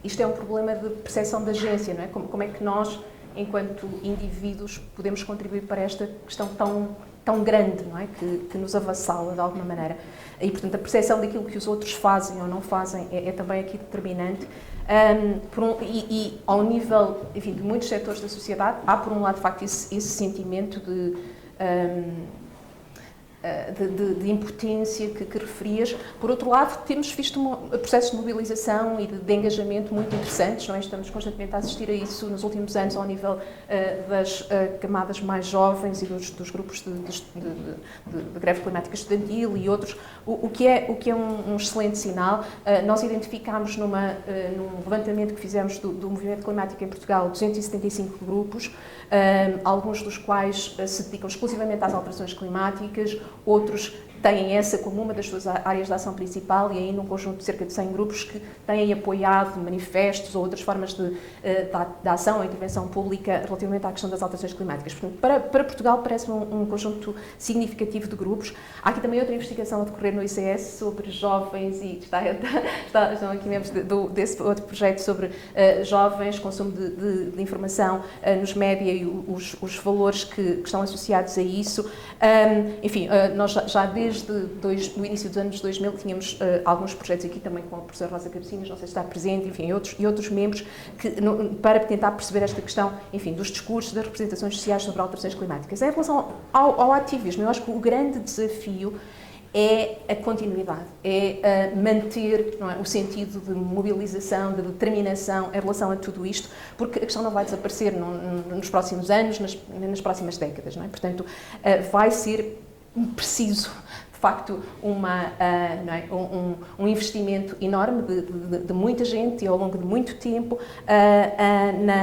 isto é um problema de percepção de agência, não é? Como é que nós, enquanto indivíduos, podemos contribuir para esta questão tão tão grande, não é? Que nos avassala de alguma maneira. E, portanto, a percepção daquilo que os outros fazem ou não fazem é também aqui determinante. E ao nível, enfim, de muitos setores da sociedade, há, por um lado, de facto, esse sentimento de impotência que referias. Por outro lado, temos visto processos de mobilização e de engajamento muito interessantes, não é? Estamos constantemente a assistir a isso nos últimos anos ao nível das camadas mais jovens e dos grupos de greve climática estudantil e outros, o que é um excelente sinal. Nós identificámos num levantamento que fizemos do movimento climático em Portugal 275 grupos, alguns dos quais se dedicam exclusivamente às alterações climáticas, outros têm essa como uma das suas áreas de ação principal, e aí num conjunto de cerca de 100 grupos que têm apoiado manifestos ou outras formas de ação ou intervenção pública relativamente à questão das alterações climáticas. Portanto, para Portugal parece-me um conjunto significativo de grupos. Há aqui também outra investigação a decorrer no ICS sobre jovens, e estão aqui membros desse outro projeto sobre jovens, consumo de informação nos média e os valores que estão associados a isso. Enfim, nós já desde o início dos anos 2000 tínhamos alguns projetos aqui também com a professora Rosa Cabecinhas, não sei se está presente, enfim, e outros membros, para tentar perceber esta questão, enfim, dos discursos, das representações sociais sobre alterações climáticas. Em relação ao ativismo, eu acho que o grande desafio é a continuidade, é manter, não é, o sentido de mobilização, de determinação em relação a tudo isto, porque a questão não vai desaparecer nos próximos anos, nas próximas décadas, não é? Portanto, vai ser preciso, de facto, um investimento enorme de muita gente e ao longo de muito tempo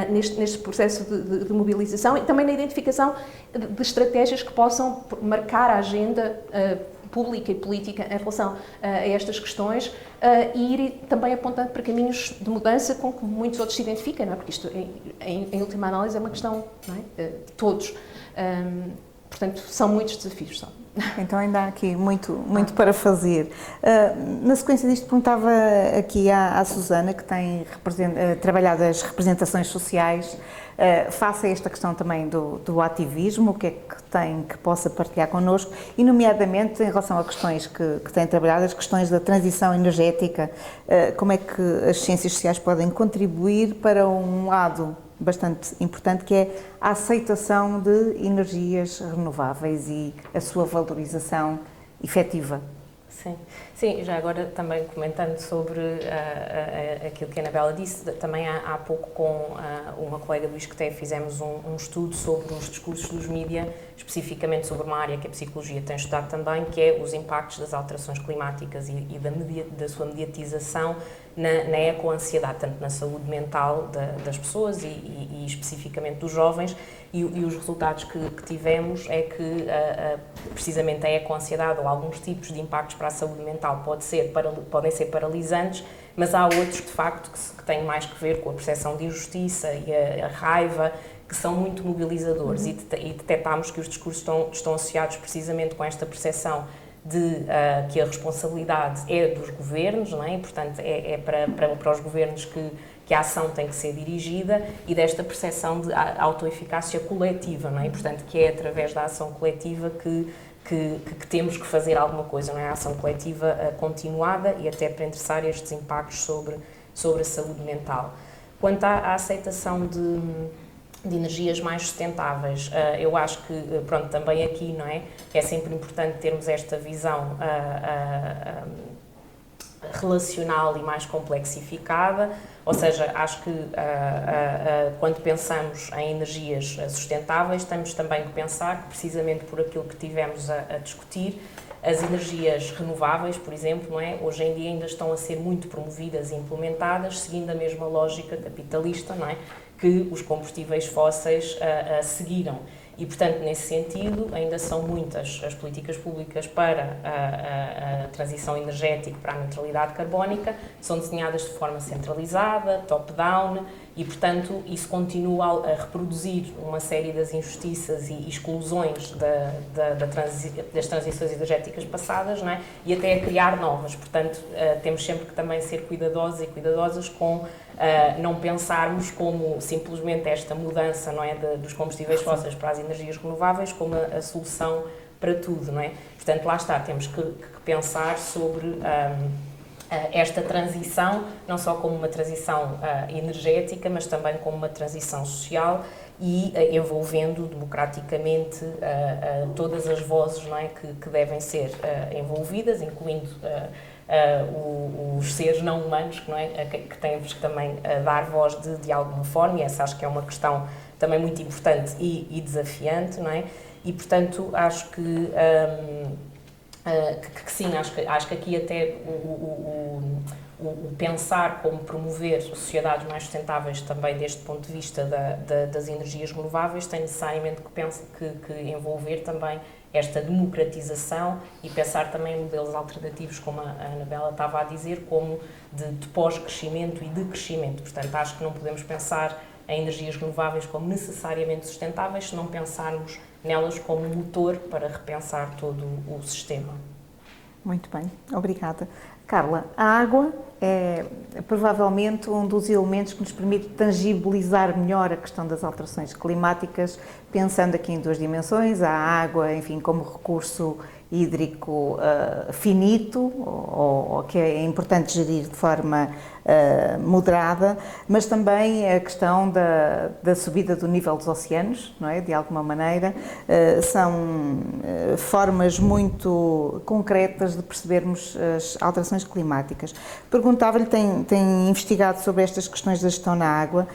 neste processo de mobilização e também na identificação de estratégias que possam marcar a agenda pública e política em relação a estas questões e ir também apontando para caminhos de mudança com que muitos outros se identificam, não é? Porque isto, em última análise, é uma questão, não é? De todos. Portanto, são muitos desafios. Então ainda há aqui muito para fazer. Na sequência disto, perguntava aqui à Susana, que tem trabalhado as representações sociais, face a esta questão também do ativismo, o que é que tem que possa partilhar connosco, e nomeadamente em relação a questões que tem trabalhado, as questões da transição energética, como é que as ciências sociais podem contribuir para um lado bastante importante, que é a aceitação de energias renováveis e a sua valorização efetiva. Sim, já agora também comentando sobre aquilo que a Anabela disse, também há pouco com uma colega do ISCTE fizemos um estudo sobre os discursos dos mídia, especificamente sobre uma área que a psicologia tem estudado também, que é os impactos das alterações climáticas e da sua mediatização na ecoansiedade, tanto na saúde mental das pessoas e especificamente dos jovens, e os resultados que tivemos é que precisamente a ecoansiedade ou alguns tipos de impactos para a saúde mental podem ser paralisantes, mas há outros, de facto, que têm mais que ver com a percepção de injustiça e a raiva, que são muito mobilizadores, e detectámos que os discursos estão associados precisamente com esta percepção de que a responsabilidade é dos governos, não é? E, portanto, é para os governos que a ação tem que ser dirigida, e desta percepção de autoeficácia coletiva, não é? E, portanto, que é através da ação coletiva que temos que fazer alguma coisa, não é? A ação coletiva continuada e até para endereçar estes impactos sobre a saúde mental. Quanto à aceitação de energias mais sustentáveis, eu acho que, pronto, também aqui, não é? É sempre importante termos esta visão relacional e mais complexificada, ou seja, acho que quando pensamos em energias sustentáveis, temos também que pensar que, precisamente por aquilo que tivemos a discutir, as energias renováveis, por exemplo, não é? Hoje em dia ainda estão a ser muito promovidas e implementadas, seguindo a mesma lógica capitalista, não é? Que os combustíveis fósseis seguiram. E, portanto, nesse sentido, ainda são muitas as políticas públicas para a transição energética, para a neutralidade carbónica, são desenhadas de forma centralizada, top-down, e, portanto, isso continua a reproduzir uma série das injustiças e exclusões das transições energéticas passadas, não é? E até a criar novas. Portanto, temos sempre que também ser cuidadosos e cuidadosas com não pensarmos como simplesmente esta mudança, não é, dos combustíveis fósseis para as energias renováveis como a solução para tudo, não é? Portanto, lá está, temos que pensar sobre esta transição, não só como uma transição energética, mas também como uma transição social e envolvendo democraticamente todas as vozes, não é, que devem ser envolvidas, incluindo os seres não humanos, não é, que temos que também dar voz de alguma forma, e essa acho que é uma questão também muito importante e desafiante, não é? E, portanto, acho que sim, acho que aqui até o pensar como promover sociedades mais sustentáveis também deste ponto de vista das energias renováveis tem necessariamente que envolver também esta democratização e pensar também em modelos alternativos, como a Anabela estava a dizer, como de pós-crescimento e de crescimento. Portanto, acho que não podemos pensar em energias renováveis como necessariamente sustentáveis se não pensarmos nelas como motor para repensar todo o sistema. Muito bem, obrigada. Carla, a água é provavelmente um dos elementos que nos permite tangibilizar melhor a questão das alterações climáticas, pensando aqui em duas dimensões, a água, enfim, como recurso hídrico finito, ou que é importante gerir de forma moderada, mas também a questão da subida do nível dos oceanos, não é? De alguma maneira, são formas muito concretas de percebermos as alterações climáticas. Perguntava-lhe, tem investigado sobre estas questões da gestão na água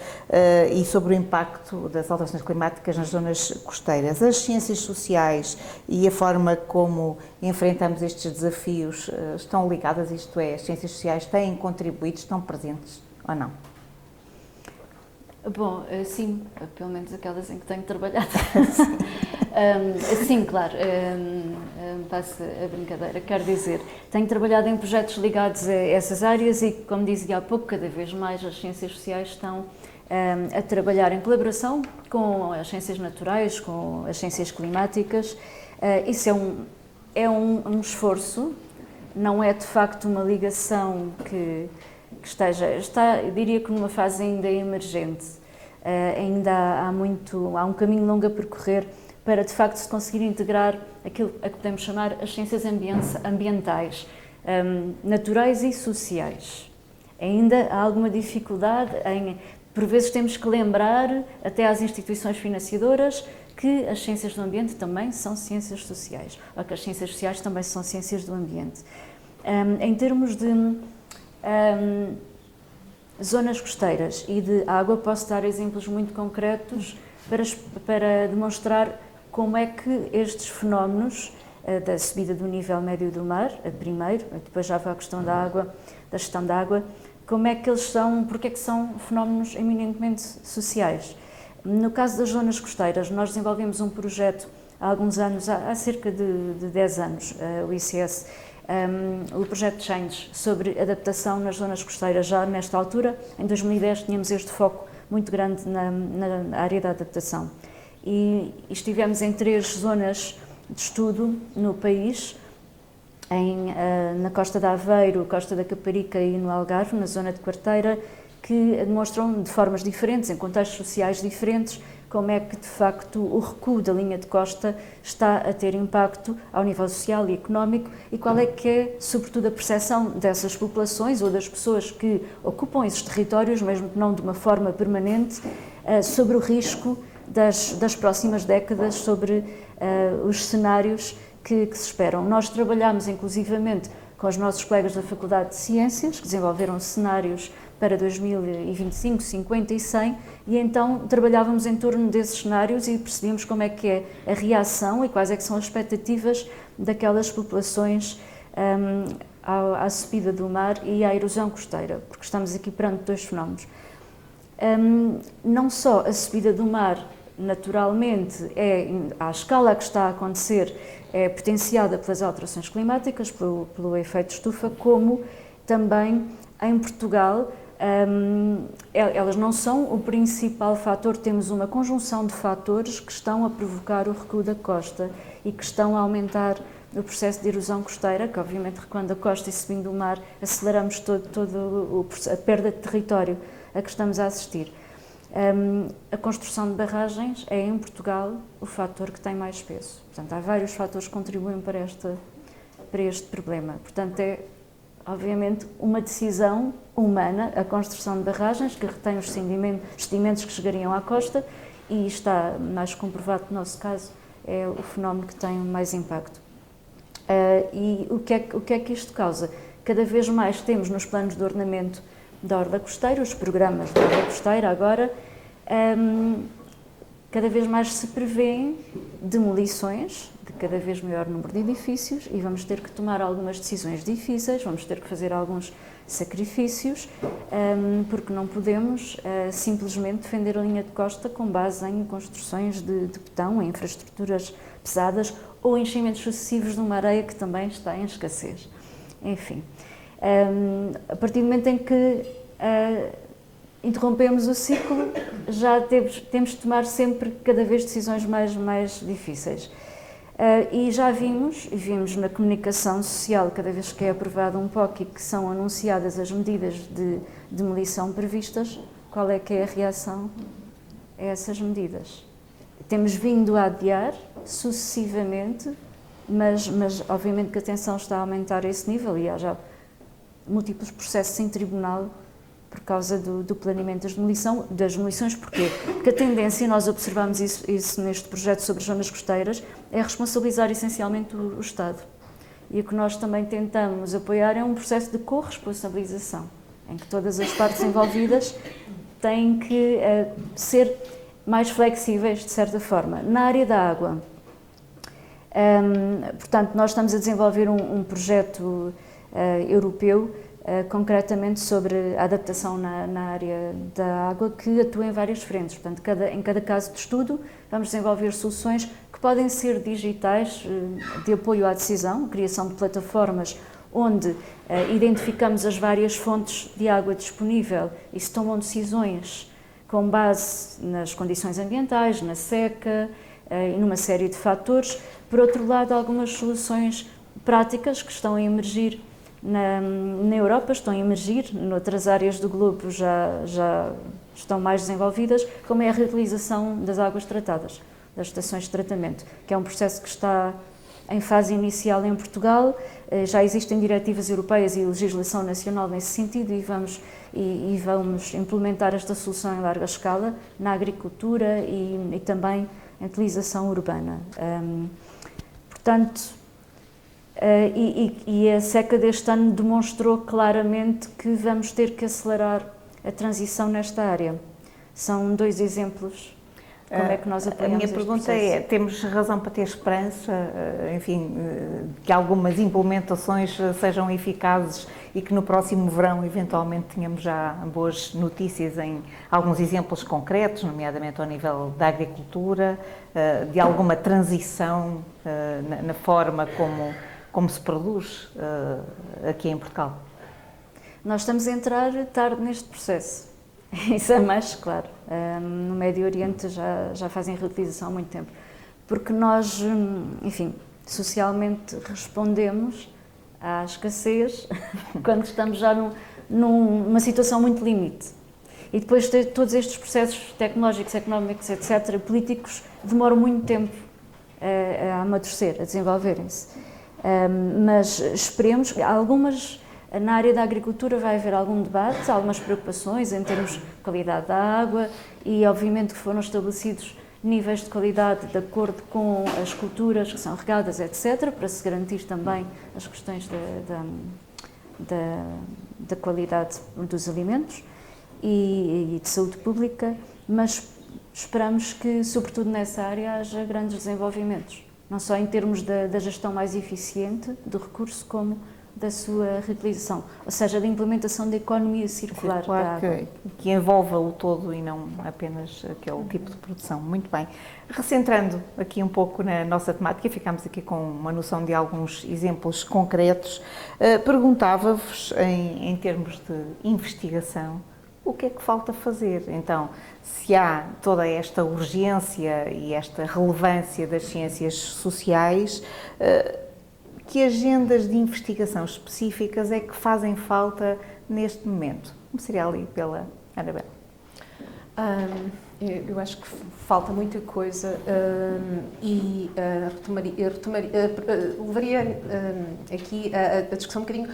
e sobre o impacto das alterações climáticas nas zonas costeiras. As ciências sociais e a forma como enfrentamos estes desafios estão ligadas, isto é, as ciências sociais têm contribuído, estão presentes ou não? Bom, sim, pelo menos aquelas em que tenho trabalhado. Sim, claro, passo a brincadeira. Quero dizer, tenho trabalhado em projetos ligados a essas áreas e, como dizia há pouco, cada vez mais as ciências sociais estão a trabalhar em colaboração com as ciências naturais, com as ciências climáticas. Isso é um esforço, não é de facto uma ligação que está, eu diria que numa fase ainda emergente. Ainda há um caminho longo a percorrer para de facto se conseguir integrar aquilo a que podemos chamar as ciências ambientais, naturais e sociais. Ainda há alguma dificuldade por vezes temos que lembrar até às instituições financiadoras que as ciências do ambiente também são ciências sociais, ou que as ciências sociais também são ciências do ambiente. Em termos de zonas costeiras e de água, posso dar exemplos muito concretos para demonstrar como é que estes fenómenos da subida do nível médio do mar, primeiro, depois já vai a questão da água, da gestão da água, como é que eles são, porque é que são fenómenos eminentemente sociais. No caso das zonas costeiras, nós desenvolvemos um projeto há alguns anos, há cerca de 10 anos, o ICS, o projeto Change, sobre adaptação nas zonas costeiras. Já nesta altura, em 2010, tínhamos este foco muito grande na área da adaptação. E estivemos em 3 zonas de estudo no país, na Costa de Aveiro, Costa da Caparica e no Algarve, na zona de Quarteira, que demonstram de formas diferentes, em contextos sociais diferentes, como é que de facto o recuo da linha de costa está a ter impacto ao nível social e económico e qual é que é, sobretudo, a percepção dessas populações ou das pessoas que ocupam esses territórios, mesmo que não de uma forma permanente, sobre o risco das próximas décadas, sobre os cenários que se esperam. Nós trabalhamos inclusivamente com os nossos colegas da Faculdade de Ciências, que desenvolveram cenários para 2025, 50 e 100, e então trabalhávamos em torno desses cenários e percebíamos como é que é a reação e quais é que são as expectativas daquelas populações à subida do mar e à erosão costeira, porque estamos aqui perante 2 fenómenos. Não só a subida do mar, naturalmente, à escala que está a acontecer, é potenciada pelas alterações climáticas, pelo efeito estufa, como também em Portugal, elas não são o principal fator, temos uma conjunção de fatores que estão a provocar o recuo da costa e que estão a aumentar o processo de erosão costeira, que obviamente recuando a costa e subindo o mar, aceleramos toda a perda de território a que estamos a assistir. A construção de barragens é, em Portugal, o fator que tem mais peso. Portanto, há vários fatores que contribuem para este problema. Portanto, é, obviamente, uma decisão humana, a construção de barragens, que retém os sedimentos que chegariam à costa, e está mais comprovado que, no nosso caso, é o fenómeno que tem mais impacto. E o que é que isto causa? Cada vez mais temos nos planos de ordenamento da orla costeira, os programas da orla costeira agora, cada vez mais se prevêem demolições de cada vez maior número de edifícios e vamos ter que tomar algumas decisões difíceis, vamos ter que fazer alguns sacrifícios, porque não podemos simplesmente defender a linha de costa com base em construções de betão, em infraestruturas pesadas ou enchimentos sucessivos de uma areia que também está em escassez. Enfim, a partir do momento em que interrompemos o ciclo, já temos de tomar sempre cada vez decisões mais difíceis. E já vimos na comunicação social, cada vez que é aprovado um POC e que são anunciadas as medidas de demolição previstas, qual é que é a reação a essas medidas. Temos vindo a adiar sucessivamente, mas obviamente que a tensão está a aumentar a esse nível e há já múltiplos processos em tribunal por causa do planeamento das demolições. Porquê? Porque a tendência, e nós observamos isso neste projeto sobre as zonas costeiras, é responsabilizar essencialmente o Estado. E o que nós também tentamos apoiar é um processo de corresponsabilização, em que todas as partes envolvidas têm que ser mais flexíveis, de certa forma. Na área da água, portanto, nós estamos a desenvolver um projeto europeu, concretamente sobre a adaptação na área da água, que atua em várias frentes. Portanto, em cada caso de estudo, vamos desenvolver soluções que podem ser digitais, de apoio à decisão, criação de plataformas onde identificamos as várias fontes de água disponível e se tomam decisões com base nas condições ambientais, na seca e numa série de fatores. Por outro lado, algumas soluções práticas que estão a emergir na Europa, estão a emergir, noutras áreas do globo já estão mais desenvolvidas, como é a reutilização das águas tratadas, das estações de tratamento, que é um processo que está em fase inicial em Portugal. Já existem diretivas europeias e legislação nacional nesse sentido e vamos implementar esta solução em larga escala na agricultura e também em utilização urbana. Portanto, e a seca deste ano demonstrou claramente que vamos ter que acelerar a transição nesta área. São 2 exemplos. Como é que nós apoiamos? A minha pergunta é, temos razão para ter esperança, enfim, que algumas implementações sejam eficazes e que no próximo verão, eventualmente, tenhamos já boas notícias em alguns exemplos concretos, nomeadamente ao nível da agricultura, de alguma transição na forma como se produz aqui em Portugal? Nós estamos a entrar tarde neste processo, isso é mais claro. No Médio Oriente já fazem reutilização há muito tempo, porque nós, enfim, socialmente respondemos à escassez quando estamos já numa situação muito limite. E depois todos estes processos tecnológicos, económicos, etc., políticos, demoram muito tempo a amadurecer, a desenvolverem-se. Mas esperemos que na área da agricultura vai haver algum debate, algumas preocupações em termos de qualidade da água e obviamente que foram estabelecidos níveis de qualidade de acordo com as culturas que são regadas, etc., para se garantir também as questões da qualidade dos alimentos e de saúde pública, mas esperamos que, sobretudo nessa área, haja grandes desenvolvimentos. Não só em termos da gestão mais eficiente do recurso, como da sua reutilização, ou seja, da implementação da economia circular da água. Que envolva o todo e não apenas aquele tipo de produção. Muito bem. Recentrando aqui um pouco na nossa temática, ficámos aqui com uma noção de alguns exemplos concretos. Perguntava-vos, em termos de investigação, o que é que falta fazer? Então, se há toda esta urgência e esta relevância das ciências sociais, que agendas de investigação específicas é que fazem falta neste momento? Começaria ali pela Anabela. Eu acho que falta muita coisa e levaria aqui a discussão um bocadinho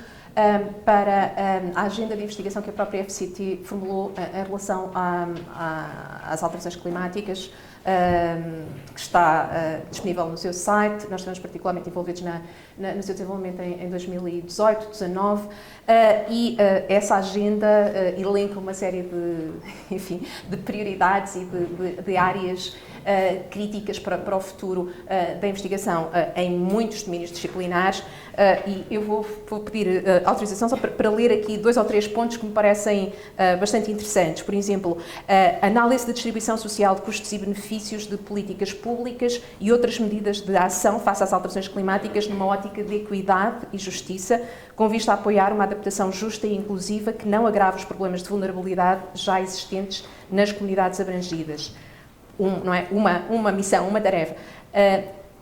para a agenda de investigação que a própria FCT formulou em relação às alterações climáticas, que está disponível no seu site. Nós estamos particularmente envolvidos no seu desenvolvimento em 2018, 2019, e essa agenda elenca uma série de prioridades e de áreas críticas para o futuro da investigação em muitos domínios disciplinares, e eu vou pedir autorização só para ler aqui 2 ou 3 pontos que me parecem bastante interessantes. Por exemplo, análise da distribuição social de custos e benefícios de políticas públicas e outras medidas de ação face às alterações climáticas numa ótica de equidade e justiça, com vista a apoiar uma adaptação justa e inclusiva que não agrave os problemas de vulnerabilidade já existentes nas comunidades abrangidas. Não é? Uma missão, uma tarefa.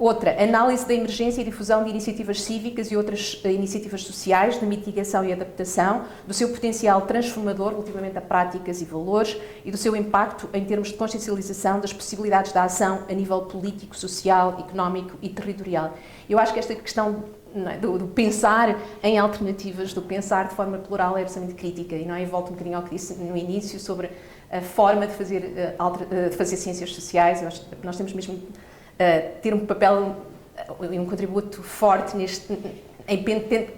Outra, análise da emergência e difusão de iniciativas cívicas e outras iniciativas sociais de mitigação e adaptação, do seu potencial transformador relativamente a práticas e valores e do seu impacto em termos de consciencialização das possibilidades da ação a nível político, social, económico e territorial. Eu acho que esta questão do pensar em alternativas, do pensar de forma plural é absolutamente crítica, e não é? E volto um bocadinho ao que disse no início sobre a forma de fazer ciências sociais. Eu acho que nós temos mesmo ter um papel e um contributo forte em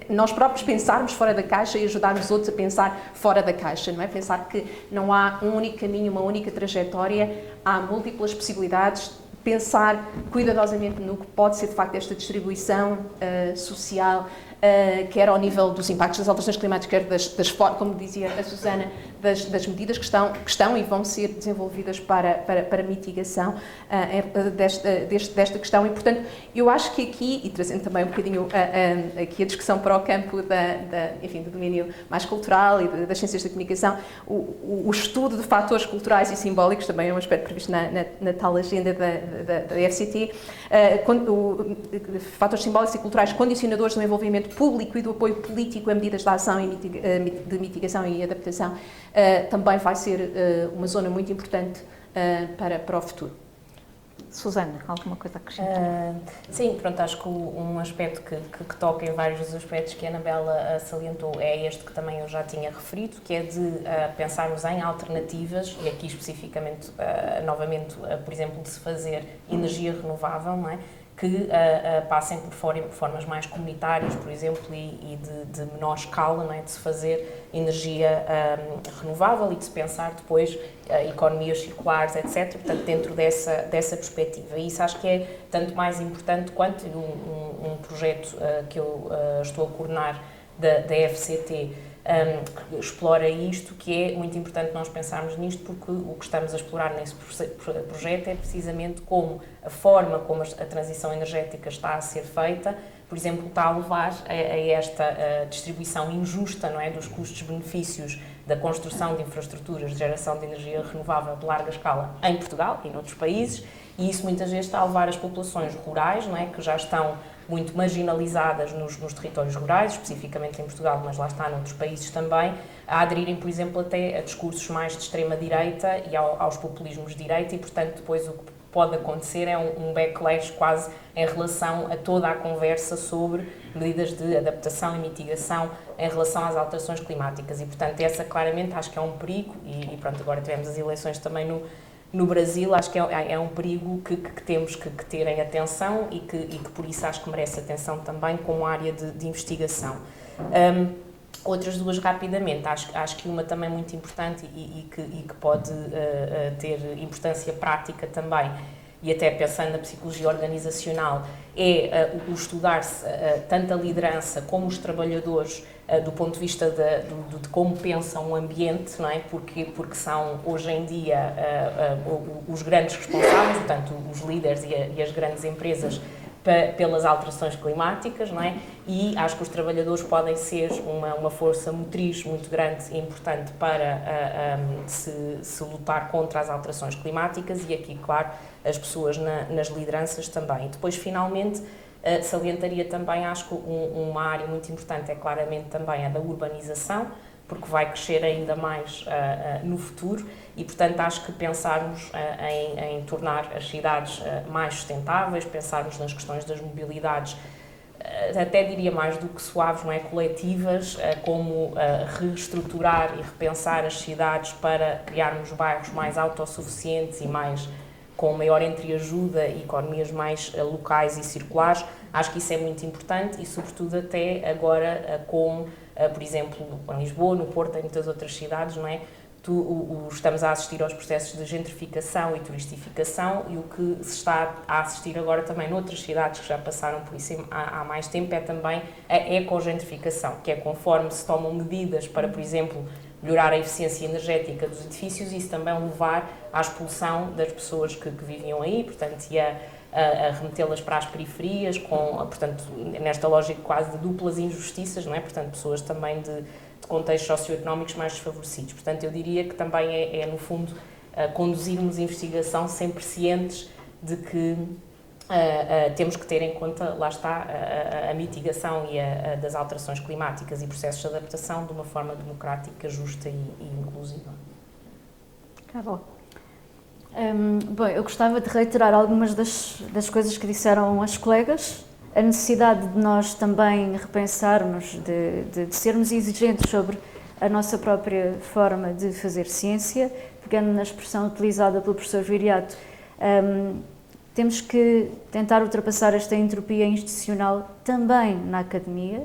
nós próprios pensarmos fora da caixa e ajudarmos os outros a pensar fora da caixa, não é? Pensar que não há um único caminho, uma única trajetória, há múltiplas possibilidades, pensar cuidadosamente no que pode ser de facto esta distribuição social, quer ao nível dos impactos das alterações climáticas, quer como dizia a Susana, das medidas que estão e vão ser desenvolvidas para mitigação desta questão. E, portanto, eu acho que aqui, e trazendo também um bocadinho aqui a discussão para o campo enfim, do domínio mais cultural e das ciências da comunicação, o estudo de fatores culturais e simbólicos também é um aspecto previsto na tal agenda da FCT, fatores simbólicos e culturais condicionadores do envolvimento público e do apoio político a medidas de ação e de mitigação e adaptação, também vai ser uma zona muito importante para o futuro. Susana, alguma coisa a acrescentar? Sim, pronto, acho que um aspecto que toca em vários dos aspectos que a Anabela salientou é este que também eu já tinha referido, que é de pensarmos em alternativas, e aqui especificamente, novamente, por exemplo, de se fazer energia renovável, não é? Que passem por formas mais comunitárias, por exemplo, e de menor escala, não é? De se fazer energia renovável e de se pensar depois economias circulares, etc. Portanto, dentro dessa perspectiva. E isso acho que é tanto mais importante quanto um projeto que eu estou a coordenar da FCT, que explora isto, que é muito importante nós pensarmos nisto, porque o que estamos a explorar nesse projeto é precisamente como a forma como a transição energética está a ser feita, por exemplo, está a levar a esta distribuição injusta, não é, dos custos-benefícios da construção de infraestruturas de geração de energia renovável de larga escala em Portugal e noutros países, e isso muitas vezes está a levar as populações rurais, não é, que já estão muito marginalizadas nos territórios rurais, especificamente em Portugal, mas lá está, noutros países também, a aderirem, por exemplo, até a discursos mais de extrema-direita e aos populismos de direita, e, portanto, depois o que pode acontecer é um backlash quase em relação a toda a conversa sobre medidas de adaptação e mitigação em relação às alterações climáticas. E, portanto, essa claramente acho que é um perigo, e pronto, agora tivemos as eleições também no Brasil, acho que é um perigo que temos que ter em atenção e que por isso acho que merece atenção também como área de investigação. Outras duas rapidamente, acho que uma também muito importante e que pode ter importância prática também, e até pensando na psicologia organizacional, é o estudar-se tanto a liderança como os trabalhadores do ponto de vista de como pensam o ambiente, não é? Porque são, hoje em dia, os grandes responsáveis, portanto, os líderes e as grandes empresas pelas alterações climáticas, não é? E acho que os trabalhadores podem ser uma força motriz muito grande e importante para se lutar contra as alterações climáticas, e aqui, claro, as pessoas nas lideranças também. E depois, finalmente, salientaria também, acho que uma área muito importante é claramente também a da urbanização, porque vai crescer ainda mais no futuro e, portanto, acho que pensarmos em tornar as cidades mais sustentáveis, pensarmos nas questões das mobilidades, até diria mais do que suaves, não é, coletivas, como reestruturar e repensar as cidades para criarmos bairros mais autossuficientes e mais com maior entreajuda e economias mais locais e circulares. Acho que isso é muito importante e, sobretudo, até agora com, por exemplo, em Lisboa, no Porto, em muitas outras cidades, não é? Estamos a assistir aos processos de gentrificação e turistificação e o que se está a assistir agora também noutras cidades que já passaram por isso há mais tempo é também a ecogentrificação, que é conforme se tomam medidas para, por exemplo, melhorar a eficiência energética dos edifícios e isso também levar à expulsão das pessoas que viviam aí, portanto, e a remetê-las para as periferias, portanto, nesta lógica quase de duplas injustiças, não é? Portanto, pessoas também de contextos socioeconómicos mais desfavorecidos. Portanto, eu diria que também no fundo, conduzirmos a investigação sempre cientes de que temos que ter em conta, lá está, a mitigação das alterações climáticas e processos de adaptação de uma forma democrática, justa e inclusiva. Carla. Bom, eu gostava de reiterar algumas das coisas que disseram as colegas. A necessidade de nós também repensarmos, de sermos exigentes sobre a nossa própria forma de fazer ciência, pegando na expressão utilizada pelo professor Viriato, temos que tentar ultrapassar esta entropia institucional também na academia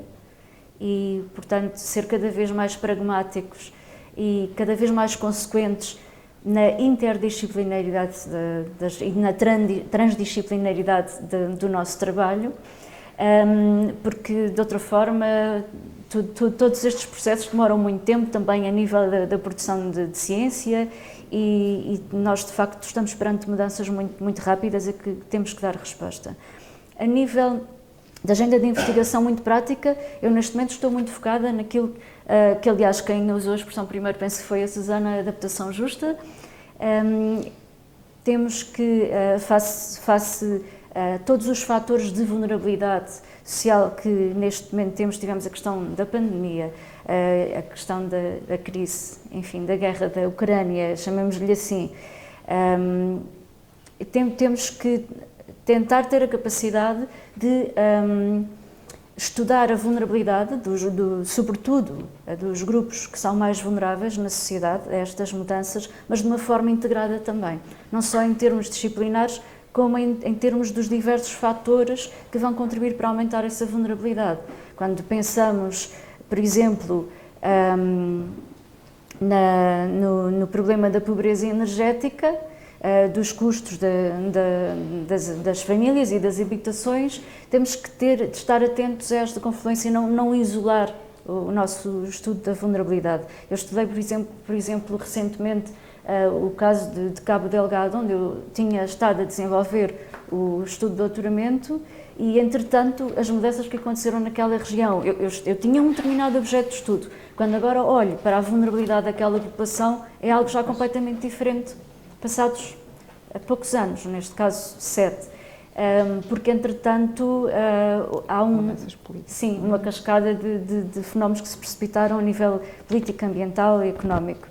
e, portanto, ser cada vez mais pragmáticos e cada vez mais consequentes na interdisciplinaridade e na transdisciplinaridade do nosso trabalho, porque de outra forma todos estes processos demoram muito tempo também a nível da produção de ciência e nós de facto estamos perante mudanças muito rápidas a que temos que dar resposta. A nível da agenda de investigação muito prática, eu neste momento estou muito focada naquilo que aliás quem usou a expressão primeiro penso que foi a Susana, adaptação justa. Temos que, face a todos os fatores de vulnerabilidade social que neste momento tivemos a questão da pandemia, a questão da crise, enfim, da guerra da Ucrânia, chamemos-lhe assim, temos que tentar ter a capacidade de estudar a vulnerabilidade, sobretudo dos grupos que são mais vulneráveis na sociedade, a estas mudanças, mas de uma forma integrada também, não só em termos disciplinares, como em termos dos diversos fatores que vão contribuir para aumentar essa vulnerabilidade. Quando pensamos, por exemplo, no problema da pobreza energética, dos custos das famílias e das habitações, temos que de estar atentos a esta confluência e não isolar o nosso estudo da vulnerabilidade. Eu estudei, por exemplo recentemente, o caso de Cabo Delgado, onde eu tinha estado a desenvolver o estudo de doutoramento e, entretanto, as mudanças que aconteceram naquela região. Eu tinha um determinado objeto de estudo. Quando agora olho para a vulnerabilidade daquela população, é algo já completamente diferente, passados poucos anos, neste caso 7. Porque, entretanto, há uma cascada de fenómenos que se precipitaram a nível político, ambiental e económico.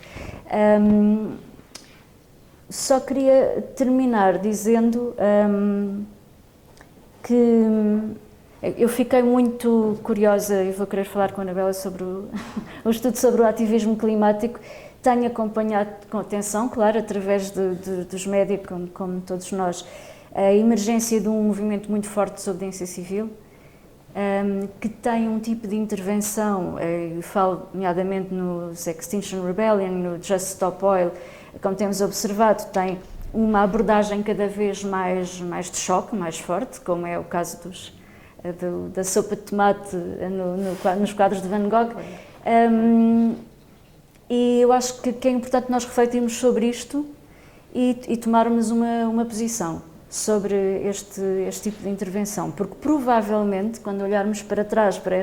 Só queria terminar dizendo que eu fiquei muito curiosa e vou querer falar com a Anabela sobre o estudo sobre o ativismo climático. Tenho acompanhado com atenção, claro, através dos média, como todos nós, a emergência de um movimento muito forte de desobediência civil, que tem um tipo de intervenção, eu falo nomeadamente no Extinction Rebellion, no Just Stop Oil, como temos observado, tem uma abordagem cada vez mais de choque, mais forte, como é o caso da sopa de tomate nos quadros de Van Gogh. E eu acho que é importante nós refletirmos sobre isto e tomarmos uma posição sobre este tipo de intervenção, porque provavelmente, quando olharmos para trás, para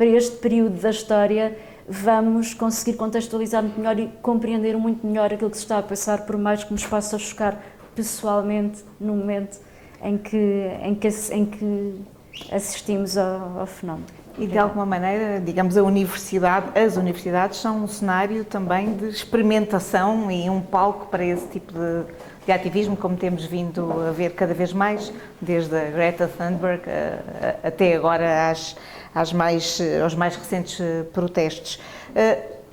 este período da história, vamos conseguir contextualizar muito melhor e compreender muito melhor aquilo que se está a passar, por mais que nos possa chocar pessoalmente no momento em que assistimos ao fenómeno. E de alguma maneira, digamos, as universidades são um cenário também de experimentação e um palco para esse tipo de ativismo, como temos vindo a ver cada vez mais, desde a Greta Thunberg até agora aos mais recentes protestos.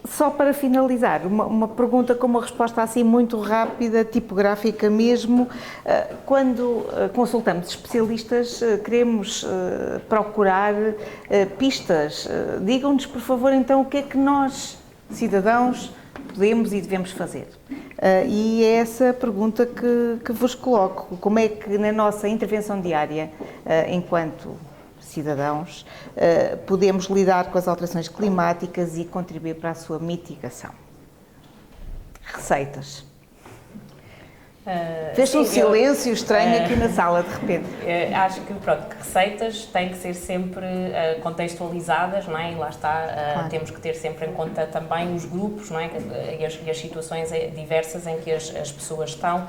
Só para finalizar, uma pergunta com uma resposta assim muito rápida, tipográfica mesmo. Quando consultamos especialistas, queremos procurar pistas. Digam-nos, por favor, então, o que é que nós, cidadãos, podemos e devemos fazer? E é essa pergunta que vos coloco. Como é que na nossa intervenção diária, enquanto cidadãos, podemos lidar com as alterações climáticas e contribuir para a sua mitigação? Receitas. Fez um silêncio estranho aqui na sala, de repente. Acho que, pronto, que receitas têm que ser sempre contextualizadas, não é? E lá está, claro. Temos que ter sempre em conta também os grupos, não é? E as situações diversas em que as pessoas estão,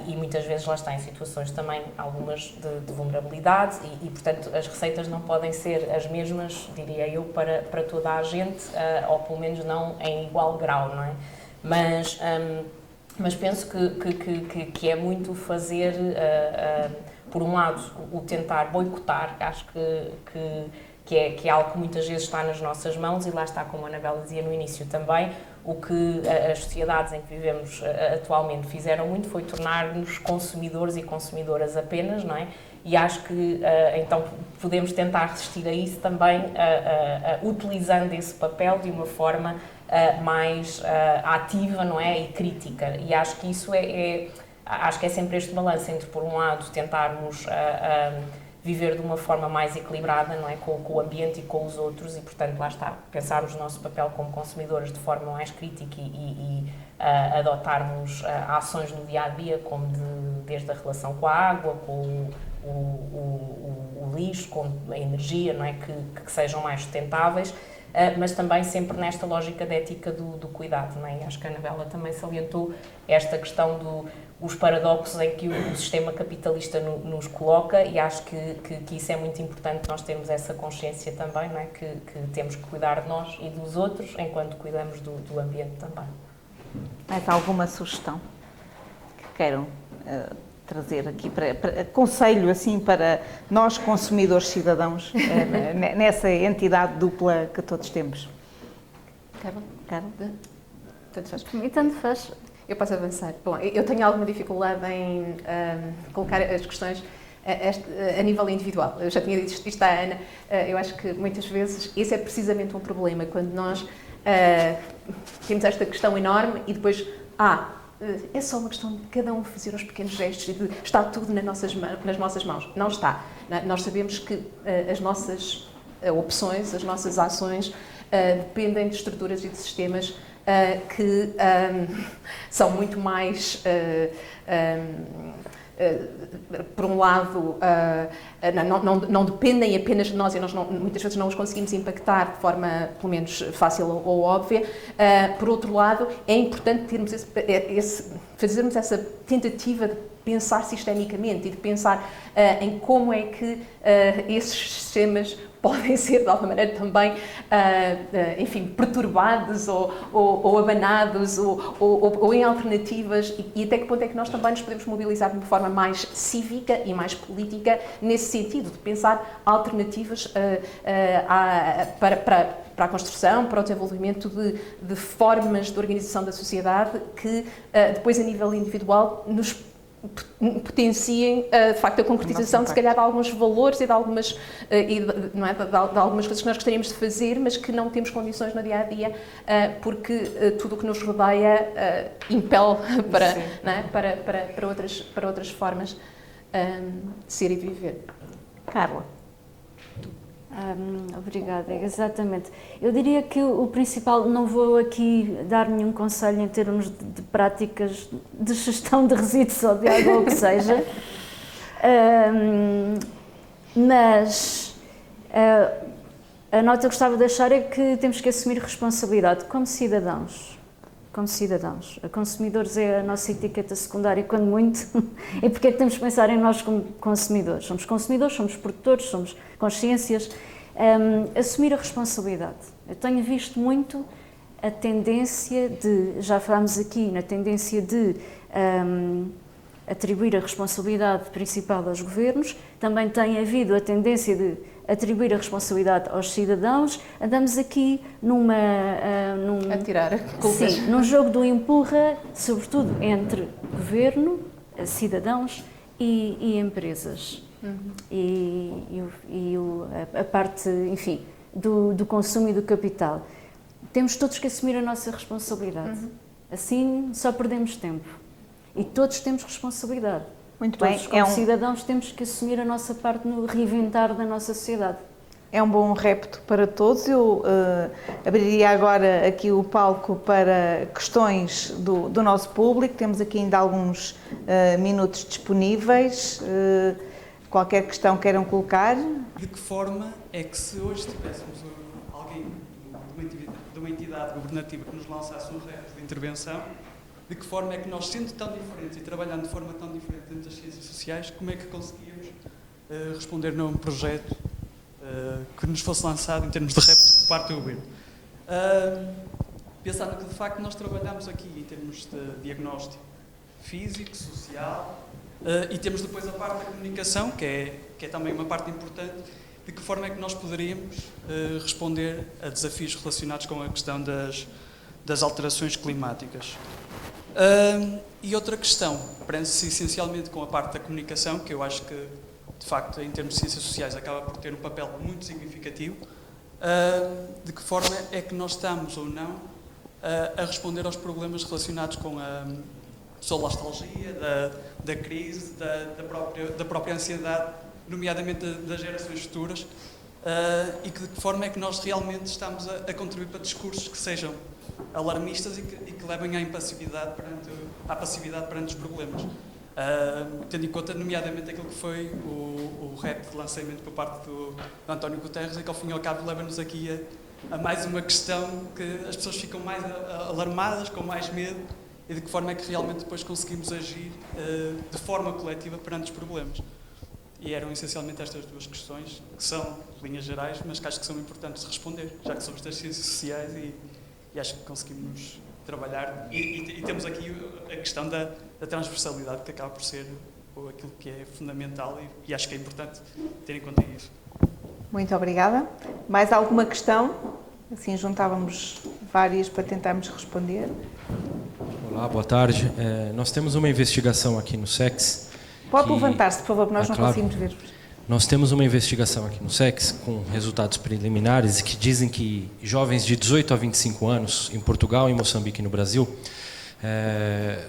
e muitas vezes lá está em situações também, algumas de vulnerabilidade, e portanto as receitas não podem ser as mesmas, diria eu, para toda a gente, ou pelo menos não em igual grau, não é? Mas penso que é muito fazer, por um lado, o tentar boicotar, acho que é algo que muitas vezes está nas nossas mãos, e lá está, como a Anabela dizia no início também, o que as sociedades em que vivemos atualmente fizeram muito foi tornar-nos consumidores e consumidoras apenas, não é? E acho que, então, podemos tentar resistir a isso também, utilizando esse papel de uma forma mais ativa, não é? E crítica. E acho que isso acho que é sempre este balanço entre, por um lado, tentarmos viver de uma forma mais equilibrada, não é? Com o ambiente e com os outros, e portanto lá está, pensarmos o nosso papel como consumidores de forma mais crítica e adotarmos ações no dia-a-dia, como desde a relação com a água, com o lixo, com a energia, não é? Que sejam mais sustentáveis, mas também sempre nesta lógica de ética do cuidado, não é? E acho que a Anabela também salientou esta questão os paradoxos em que o sistema capitalista nos coloca, e acho que isso é muito importante, nós termos essa consciência também, não é? Que temos que cuidar de nós e dos outros, enquanto cuidamos do ambiente também. Mais alguma sugestão que queiram trazer aqui, para conselho assim para nós consumidores cidadãos, nessa entidade dupla que todos temos? Carla? Tanto faz. Para mim, tanto faz. Eu posso avançar. Bom, eu tenho alguma dificuldade em colocar as questões a nível individual. Eu já tinha dito isto à Ana. Eu acho que muitas vezes esse é precisamente um problema, quando nós temos esta questão enorme e depois, é só uma questão de cada um fazer os pequenos gestos e de estar tudo nas nossas mãos. Não está. Nós sabemos que as nossas opções, as nossas ações dependem de estruturas e de sistemas que são muito mais, por um lado, não dependem apenas de nós, e nós muitas vezes não os conseguimos impactar de forma, pelo menos, fácil ou óbvia. Por outro lado, é importante fazermos essa tentativa de pensar sistemicamente e de pensar em como é que esses sistemas podem ser, de alguma maneira, também, enfim, perturbados ou abanados ou em alternativas, e até que ponto é que nós também nos podemos mobilizar de uma forma mais cívica e mais política nesse sentido, de pensar alternativas para a construção, para o desenvolvimento de formas de organização da sociedade que, depois, a nível individual, nos potenciem, de facto, a concretização de, se calhar, de alguns valores e de algumas, não é, de algumas coisas que nós gostaríamos de fazer, mas que não temos condições no dia-a-dia, porque tudo o que nos rodeia impele não é, para outras formas de ser e viver. Carla. Obrigada, exatamente. Eu diria que o principal, não vou aqui dar nenhum conselho em termos de práticas de gestão de resíduos ou de água ou o que seja, mas a nota que eu gostava de deixar é que temos que assumir responsabilidade como cidadãos. Como cidadãos. A consumidores é a nossa etiqueta secundária, quando muito, e porque é que temos que pensar em nós como consumidores? Somos consumidores, somos produtores, somos consciências, assumir a responsabilidade. Eu tenho visto muito a tendência de, já falámos aqui, na tendência de atribuir a responsabilidade principal aos governos, também tem havido a tendência de atribuir a responsabilidade aos cidadãos. Andamos aqui A tirar culpas. Sim, num jogo do empurra, sobretudo entre governo, cidadãos e empresas. A parte, enfim, do consumo e do capital. Temos todos que assumir a nossa responsabilidade. Assim só perdemos tempo. E todos temos responsabilidade. Muito Todos, bem. como cidadãos, temos que assumir a nossa parte no reinventar da nossa sociedade. É um bom repto para todos. Eu abriria agora aqui o palco para questões do nosso público. Temos aqui ainda alguns minutos disponíveis. Qualquer questão queiram colocar. De que forma é que, se hoje tivéssemos alguém de uma entidade governativa que nos lançasse um repto de intervenção, de que forma é que nós, sendo tão diferentes e trabalhando de forma tão diferente dentro das ciências sociais, como é que conseguíamos responder num projeto que nos fosse lançado em termos de repto por parte do governo? Pensando que, de facto, nós trabalhamos aqui em termos de diagnóstico físico, social, e temos depois a parte da comunicação, que é também uma parte importante. De que forma é que nós poderíamos responder a desafios relacionados com a questão das alterações climáticas? E outra questão, prende-se essencialmente com a parte da comunicação, que eu acho que, de facto, em termos de ciências sociais, acaba por ter um papel muito significativo. De que forma é que nós estamos ou não a responder aos problemas relacionados com a solastalgia, da crise, da própria ansiedade, nomeadamente das gerações futuras, e de que forma é que nós realmente estamos a contribuir para discursos que sejam alarmistas e que levem à passividade perante os problemas. Tendo em conta, nomeadamente, aquilo que foi o repto de lançamento por parte do António Guterres, e que, ao fim e ao cabo, leva-nos aqui a mais uma questão que as pessoas ficam mais alarmadas, com mais medo, e de que forma é que realmente depois conseguimos agir de forma coletiva perante os problemas. E eram essencialmente estas duas questões, que são linhas gerais, mas que acho que são importantes de responder, já que somos das ciências sociais e acho que conseguimos trabalhar. E temos aqui a questão da transversalidade, que acaba por ser aquilo que é fundamental, e acho que é importante ter em conta isso. Muito obrigada. Mais alguma questão? Assim juntávamos várias para tentarmos responder. Olá, boa tarde. Nós temos uma investigação aqui no SEX. Pode levantar-se, por favor, porque nós não claro. conseguimos ver. Nós temos uma investigação aqui no SEX com resultados preliminares que dizem que jovens de 18 a 25 anos, em Portugal, em Moçambique e no Brasil,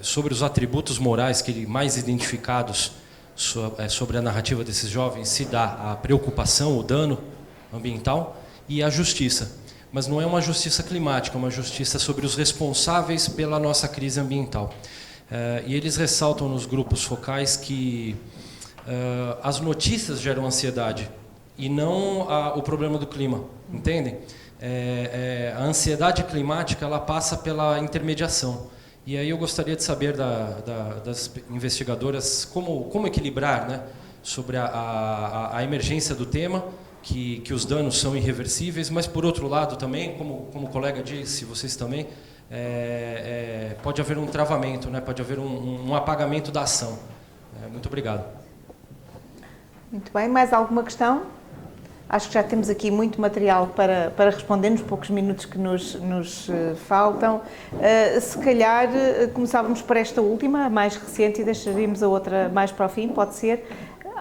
sobre os atributos morais que mais identificados sobre a narrativa desses jovens se dá a preocupação, o dano ambiental e a justiça. Mas não é uma justiça climática, é uma justiça sobre os responsáveis pela nossa crise ambiental. E eles ressaltam nos grupos focais que as notícias geram ansiedade e não o problema do clima, entendem? A ansiedade climática ela passa pela intermediação. E aí eu gostaria de saber das investigadoras como equilibrar, né, sobre a emergência do tema, que os danos são irreversíveis, mas por outro lado também, como o colega disse, vocês também, pode haver um travamento, né? Pode haver um apagamento da ação. Muito obrigado. Muito bem, mais alguma questão? Acho que já temos aqui muito material para responder nos poucos minutos que nos faltam. Se calhar começávamos por esta última, a mais recente, e deixaríamos a outra mais para o fim, pode ser?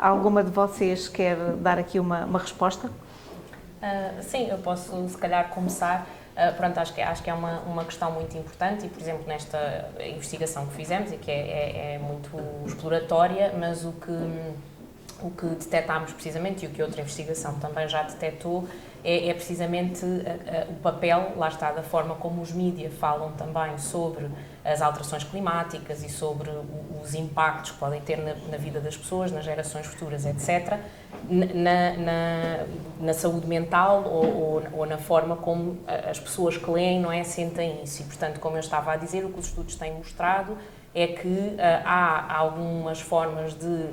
Alguma de vocês quer dar aqui uma resposta? Sim, eu posso se calhar começar. Pronto, acho que é uma questão muito importante e, por exemplo, nesta investigação que fizemos e que é muito exploratória, mas o que detectámos precisamente e o que outra investigação também já detectou é precisamente o papel, lá está, da forma como os mídias falam também sobre as alterações climáticas e sobre os impactos que podem ter na vida das pessoas, nas gerações futuras, etc., na saúde mental ou na forma como as pessoas que leem, não é, sentem isso. E, portanto, como eu estava a dizer, o que os estudos têm mostrado é que há algumas formas de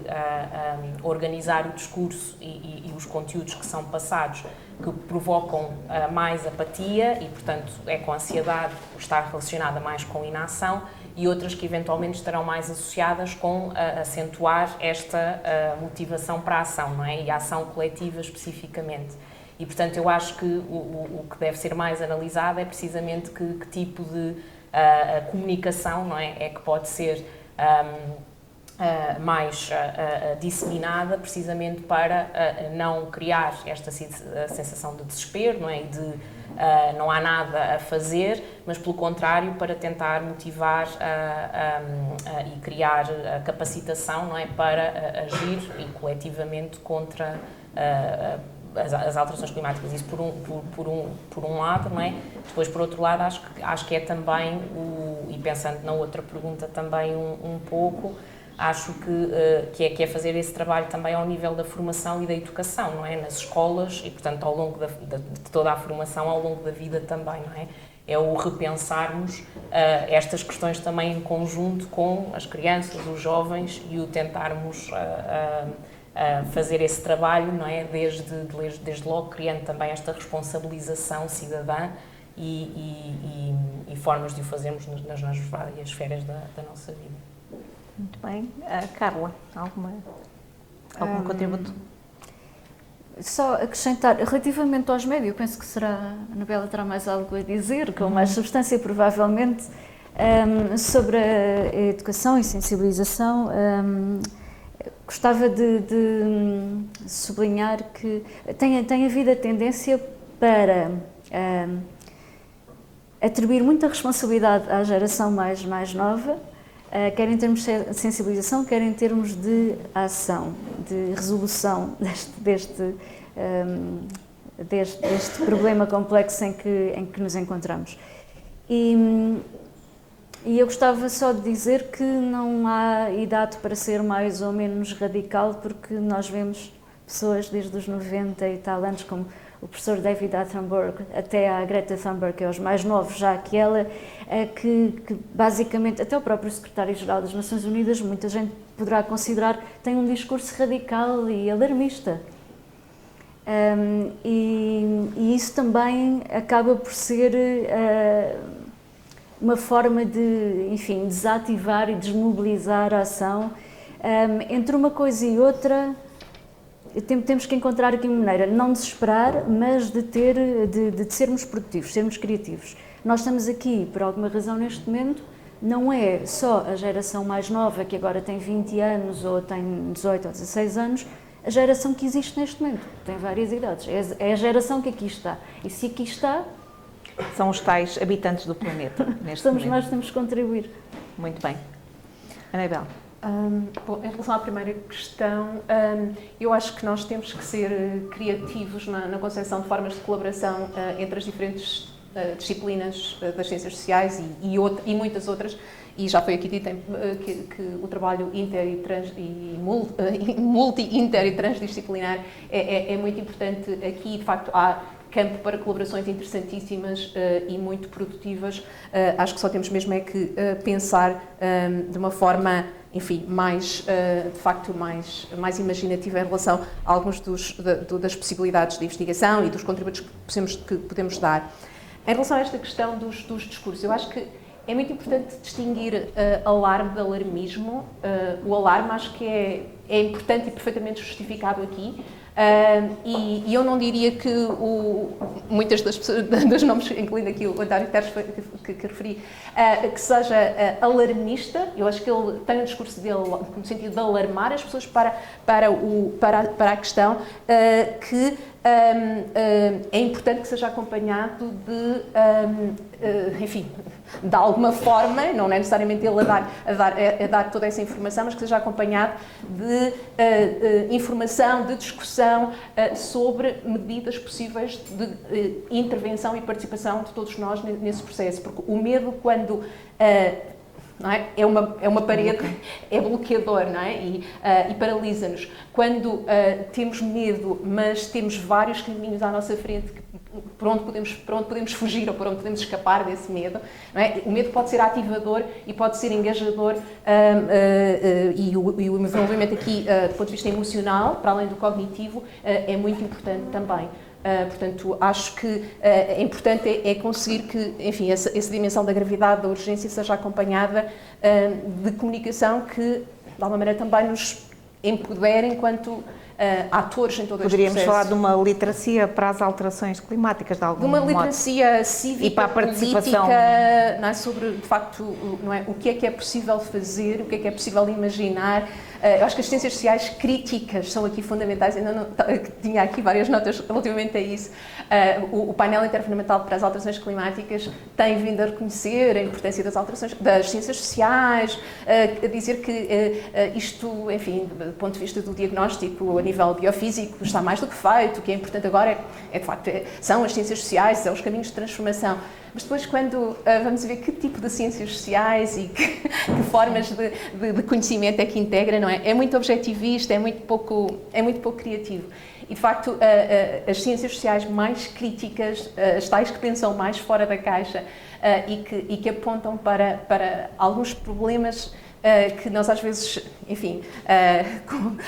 organizar o discurso e os conteúdos que são passados que provocam mais apatia e, portanto, é com ansiedade, estar relacionada mais com inação, e outras que eventualmente estarão mais associadas com acentuar esta motivação para a ação, não é? E a ação coletiva especificamente. E, portanto, eu acho que o que deve ser mais analisado é precisamente que tipo de comunicação, não é que pode ser mais disseminada, precisamente para não criar esta sensação de desespero, não é? E de não há nada a fazer, mas pelo contrário, para tentar motivar e criar a capacitação, não é? Para agir e coletivamente contra as alterações climáticas. Isso por um lado, não é? Depois, por outro lado, acho que é também, e pensando na outra pergunta também um pouco, acho que é fazer esse trabalho também ao nível da formação e da educação, não é? Nas escolas e, portanto, ao longo de toda a formação, ao longo da vida também, não é? É o repensarmos estas questões também em conjunto com as crianças, os jovens, e o tentarmos fazer esse trabalho, não é? Desde logo, criando também esta responsabilização cidadã e formas de o fazermos nas várias esferas da nossa vida. Muito bem. Carla, algum contributo? Só acrescentar, relativamente aos médios, eu penso que a Anabela terá mais algo a dizer, com mais substância, provavelmente, sobre a educação e sensibilização. Gostava de sublinhar que tem havido a tendência para atribuir muita responsabilidade à geração mais nova, quer em termos de sensibilização, quer em termos de ação, de resolução deste problema complexo em que nos encontramos. E eu gostava só de dizer que não há idade para ser mais ou menos radical, porque nós vemos pessoas desde os 90 e tal anos, como o professor David Attenborough, até a Greta Thunberg, que é os mais novos, já aquela que basicamente, até o próprio secretário-geral das Nações Unidas, muita gente poderá considerar, tem um discurso radical e alarmista. E isso também acaba por ser uma forma de, enfim, desativar e desmobilizar a ação. Entre uma coisa e outra, temos que encontrar aqui uma maneira, não desesperar, mas de sermos produtivos, sermos criativos. Nós estamos aqui, por alguma razão, neste momento, não é só a geração mais nova, que agora tem 20 anos ou tem 18 ou 16 anos, a geração que existe neste momento, tem várias idades, é a geração que aqui está. E se aqui está... São os tais habitantes do planeta, neste momento. Nós temos que contribuir. Muito bem. Anabela. Bom, em relação à primeira questão, eu acho que nós temos que ser criativos na concepção de formas de colaboração entre as diferentes disciplinas das ciências sociais e muitas outras, e já foi aqui dito que o trabalho multi-inter e transdisciplinar é muito importante aqui. De facto, há campo para colaborações interessantíssimas e muito produtivas. Acho que só temos mesmo é que pensar de uma forma, enfim, de facto mais imaginativa em relação a alguns das possibilidades de investigação e dos contributos que podemos dar. Em relação a esta questão dos discursos, eu acho que é muito importante distinguir alarme de alarmismo. O alarme acho que é importante e perfeitamente justificado aqui. E eu não diria que muitas dos nomes, incluindo aqui o António Guterres que referi, que seja alarmista. Eu acho que ele tem um discurso dele no sentido de alarmar as pessoas para a questão, que é importante que seja acompanhado enfim, de alguma forma, não é necessariamente ele a dar toda essa informação, mas que seja acompanhado de informação, de discussão sobre medidas possíveis de intervenção e participação de todos nós nesse processo, porque o medo, quando não é? É uma parede, é bloqueador, não é? E paralisa-nos. Quando temos medo, mas temos vários caminhos à nossa frente por onde podemos fugir ou por onde podemos escapar desse medo, não é? O medo pode ser ativador e pode ser engajador, e o envolvimento aqui, do ponto de vista emocional, para além do cognitivo, é muito importante também. Portanto, acho que é importante é conseguir que, enfim, essa dimensão da gravidade, da urgência, seja acompanhada de comunicação que, de alguma maneira, também nos empodere enquanto atores em todo este processo. Poderíamos falar de uma literacia para as alterações climáticas, de algum modo. De uma literacia cívica, e para a participação política, não é, sobre, de facto, não é, o que é possível fazer, o que é possível imaginar. Eu acho que as ciências sociais críticas são aqui fundamentais. Ainda não, tinha aqui várias notas relativamente a isso. O painel intergovernamental para as alterações climáticas tem vindo a reconhecer a importância das ciências sociais, a dizer que isto, enfim, do ponto de vista do diagnóstico a nível biofísico, está mais do que feito. O que é importante agora de facto, são as ciências sociais, são os caminhos de transformação. Mas depois, quando vamos ver que tipo de ciências sociais e que formas de conhecimento é que integra, não é? É muito objetivista, é muito pouco criativo. E, de facto, as ciências sociais mais críticas, as tais que pensam mais fora da caixa e que apontam para alguns problemas que nós às vezes, enfim,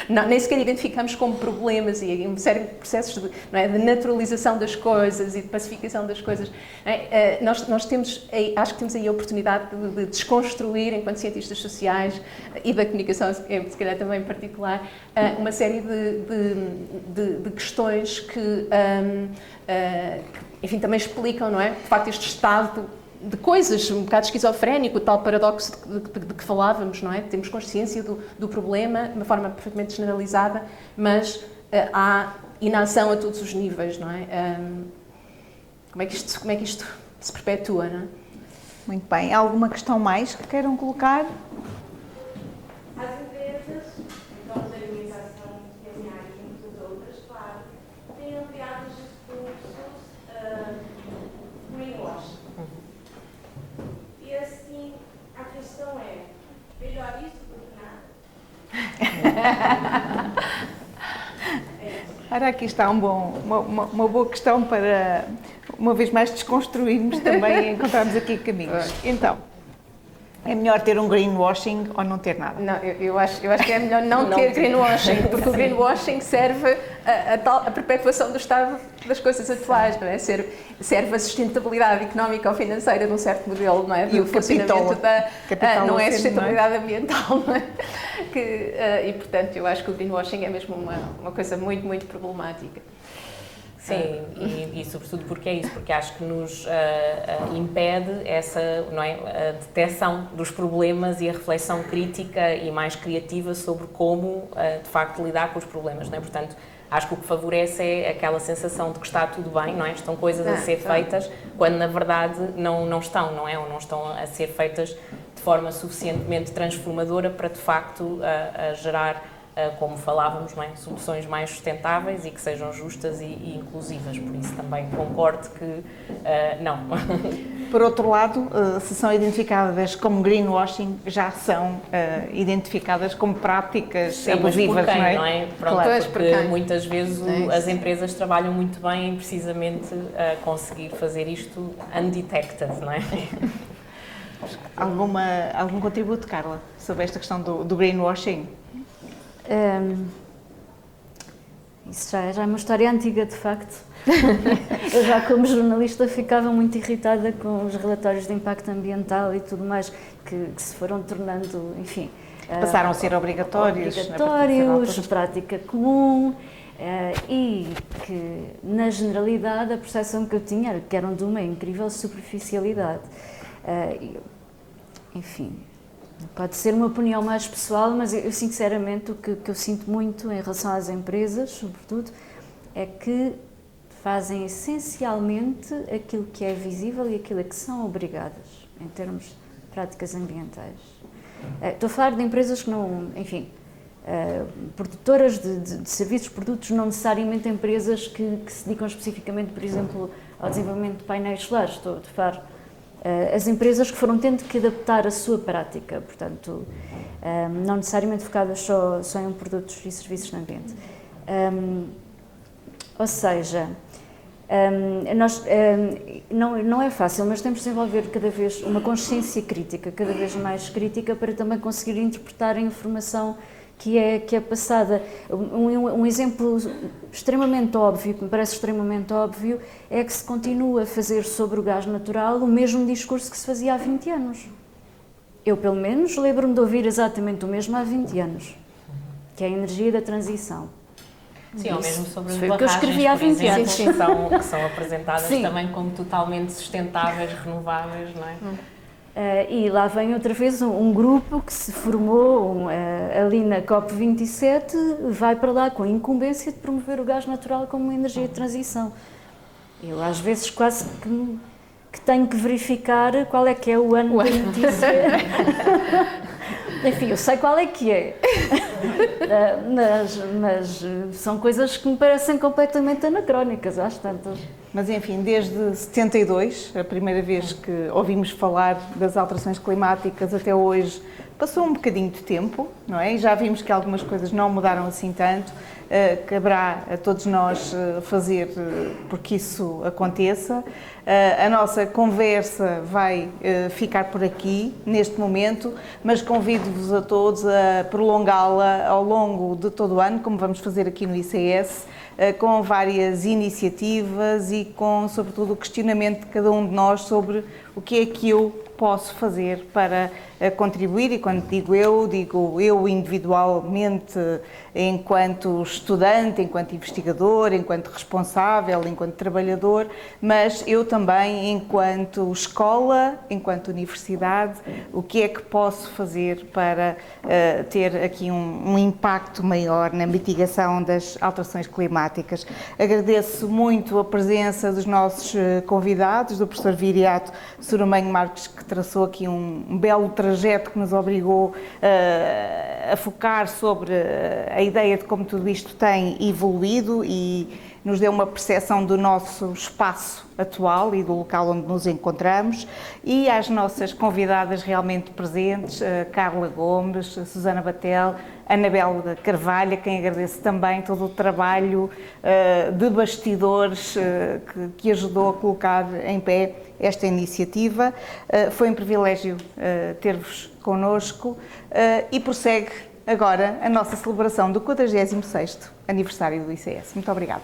nem sequer identificamos como problemas, e uma série de processos de naturalização das coisas e de pacificação das coisas. Nós temos, acho que temos aí a oportunidade de desconstruir, enquanto cientistas sociais e da comunicação, se calhar também em particular, uma série de questões que, enfim, também explicam, não é? De facto, este estado de coisas, um bocado esquizofrénico, o tal paradoxo de que falávamos, não é? Temos consciência do problema de uma forma perfeitamente generalizada, mas há inação a todos os níveis, não é? Como é que isto se perpetua, não é? Muito bem. Alguma questão mais que queiram colocar? As empresas, então a alimentação, PMI e muitas outras, claro, têm ampliado os discursos greenwashing. E assim, a questão é, melhor isso do que nada? Ora, aqui está uma boa questão para, uma vez mais, desconstruirmos também e encontrarmos aqui caminhos. Então, é melhor ter um greenwashing ou não ter nada? Não, eu acho que é melhor não ter greenwashing, porque o greenwashing serve a perpetuação do estado das coisas atuais, não é? Serve a sustentabilidade económica ou financeira de um certo modelo, não é? Do funcionamento não é a sustentabilidade ambiental, não é? E, portanto, eu acho que o greenwashing é mesmo uma coisa muito, muito problemática. Sim, e sobretudo porque é isso, porque acho que nos impede essa, não é, a detecção dos problemas e a reflexão crítica e mais criativa sobre como, de facto, lidar com os problemas, não é? Portanto, acho que o que favorece é aquela sensação de que está tudo bem, não é? Estão coisas a ser feitas, quando na verdade não estão, não é? Ou não estão a ser feitas de forma suficientemente transformadora para, de facto, a gerar, como falávamos, não é? Soluções mais sustentáveis e que sejam justas e inclusivas. Por isso também concordo que não. Por outro lado, se são identificadas como greenwashing, já são identificadas como práticas abusivas, quem, não é? Pronto, Claro. porque muitas vezes as empresas trabalham muito bem em precisamente conseguir fazer isto undetected, não é? Algum contributo, Carla, sobre esta questão do greenwashing? Isso já é uma história antiga, de facto. Eu já como jornalista ficava muito irritada com os relatórios de impacto ambiental e tudo mais que se foram tornando, enfim... Passaram a ser obrigatórios, prática comum, e que, na generalidade, a percepção que eu tinha era que eram de uma incrível superficialidade. Enfim... Pode ser uma opinião mais pessoal, mas eu sinceramente o que eu sinto muito em relação às empresas, sobretudo, é que fazem essencialmente aquilo que é visível e aquilo a que são obrigadas em termos de práticas ambientais. Estou a falar de empresas que não, enfim, produtoras de serviços, produtos, não necessariamente empresas que se dedicam especificamente, por exemplo, ao desenvolvimento de painéis solares. Estou a falar as empresas que foram tendo que adaptar a sua prática, portanto, não necessariamente focadas só em produtos e serviços de ambiente. Ou seja, não é fácil, mas temos de desenvolver cada vez uma consciência crítica, cada vez mais crítica, para também conseguir interpretar a informação que é passada. Um exemplo extremamente óbvio, que me parece extremamente óbvio, é que se continua a fazer sobre o gás natural o mesmo discurso que se fazia há 20 anos. Eu, pelo menos, lembro-me de ouvir exatamente o mesmo há 20 anos, que é a energia da transição. Sim, ou mesmo sobre as foi o que eu escrevi há 20 anos. que são apresentadas também como totalmente sustentáveis, renováveis, não é? E lá vem outra vez um grupo que se formou ali na COP27, vai para lá com a incumbência de promover o gás natural como uma energia de transição. Eu às vezes quase que tenho que verificar qual é que é o ano da notícia. Enfim, eu sei qual é que é, mas são coisas que me parecem completamente anacrónicas, às tantas. Mas enfim, desde 72, a primeira vez que ouvimos falar das alterações climáticas até hoje, passou um bocadinho de tempo, não é? E já vimos que algumas coisas não mudaram assim tanto. Caberá a todos nós fazer porque isso aconteça. A nossa conversa vai ficar por aqui, neste momento, mas convido-vos a todos a prolongá-la ao longo de todo o ano, como vamos fazer aqui no ICS, com várias iniciativas e com, sobretudo, o questionamento de cada um de nós sobre o que é que eu posso fazer para contribuir, e quando digo eu individualmente, enquanto estudante, enquanto investigador, enquanto responsável, enquanto trabalhador, mas eu também enquanto escola, enquanto universidade, o que é que posso fazer para ter aqui um impacto maior na mitigação das alterações climáticas. Agradeço muito a presença dos nossos convidados, do professor Viriato Suramanho Marques, que traçou aqui um belo trajeto que nos obrigou a focar sobre a ideia de como tudo isto tem evoluído e nos deu uma percepção do nosso espaço atual e do local onde nos encontramos, e às nossas convidadas realmente presentes, Carla Gomes, Susana Batel, Anabel Carvalho, a quem agradeço também todo o trabalho de bastidores que ajudou a colocar em pé esta iniciativa. Foi um privilégio ter-vos connosco e prossegue agora a nossa celebração do 46º aniversário do ICS. Muito obrigada.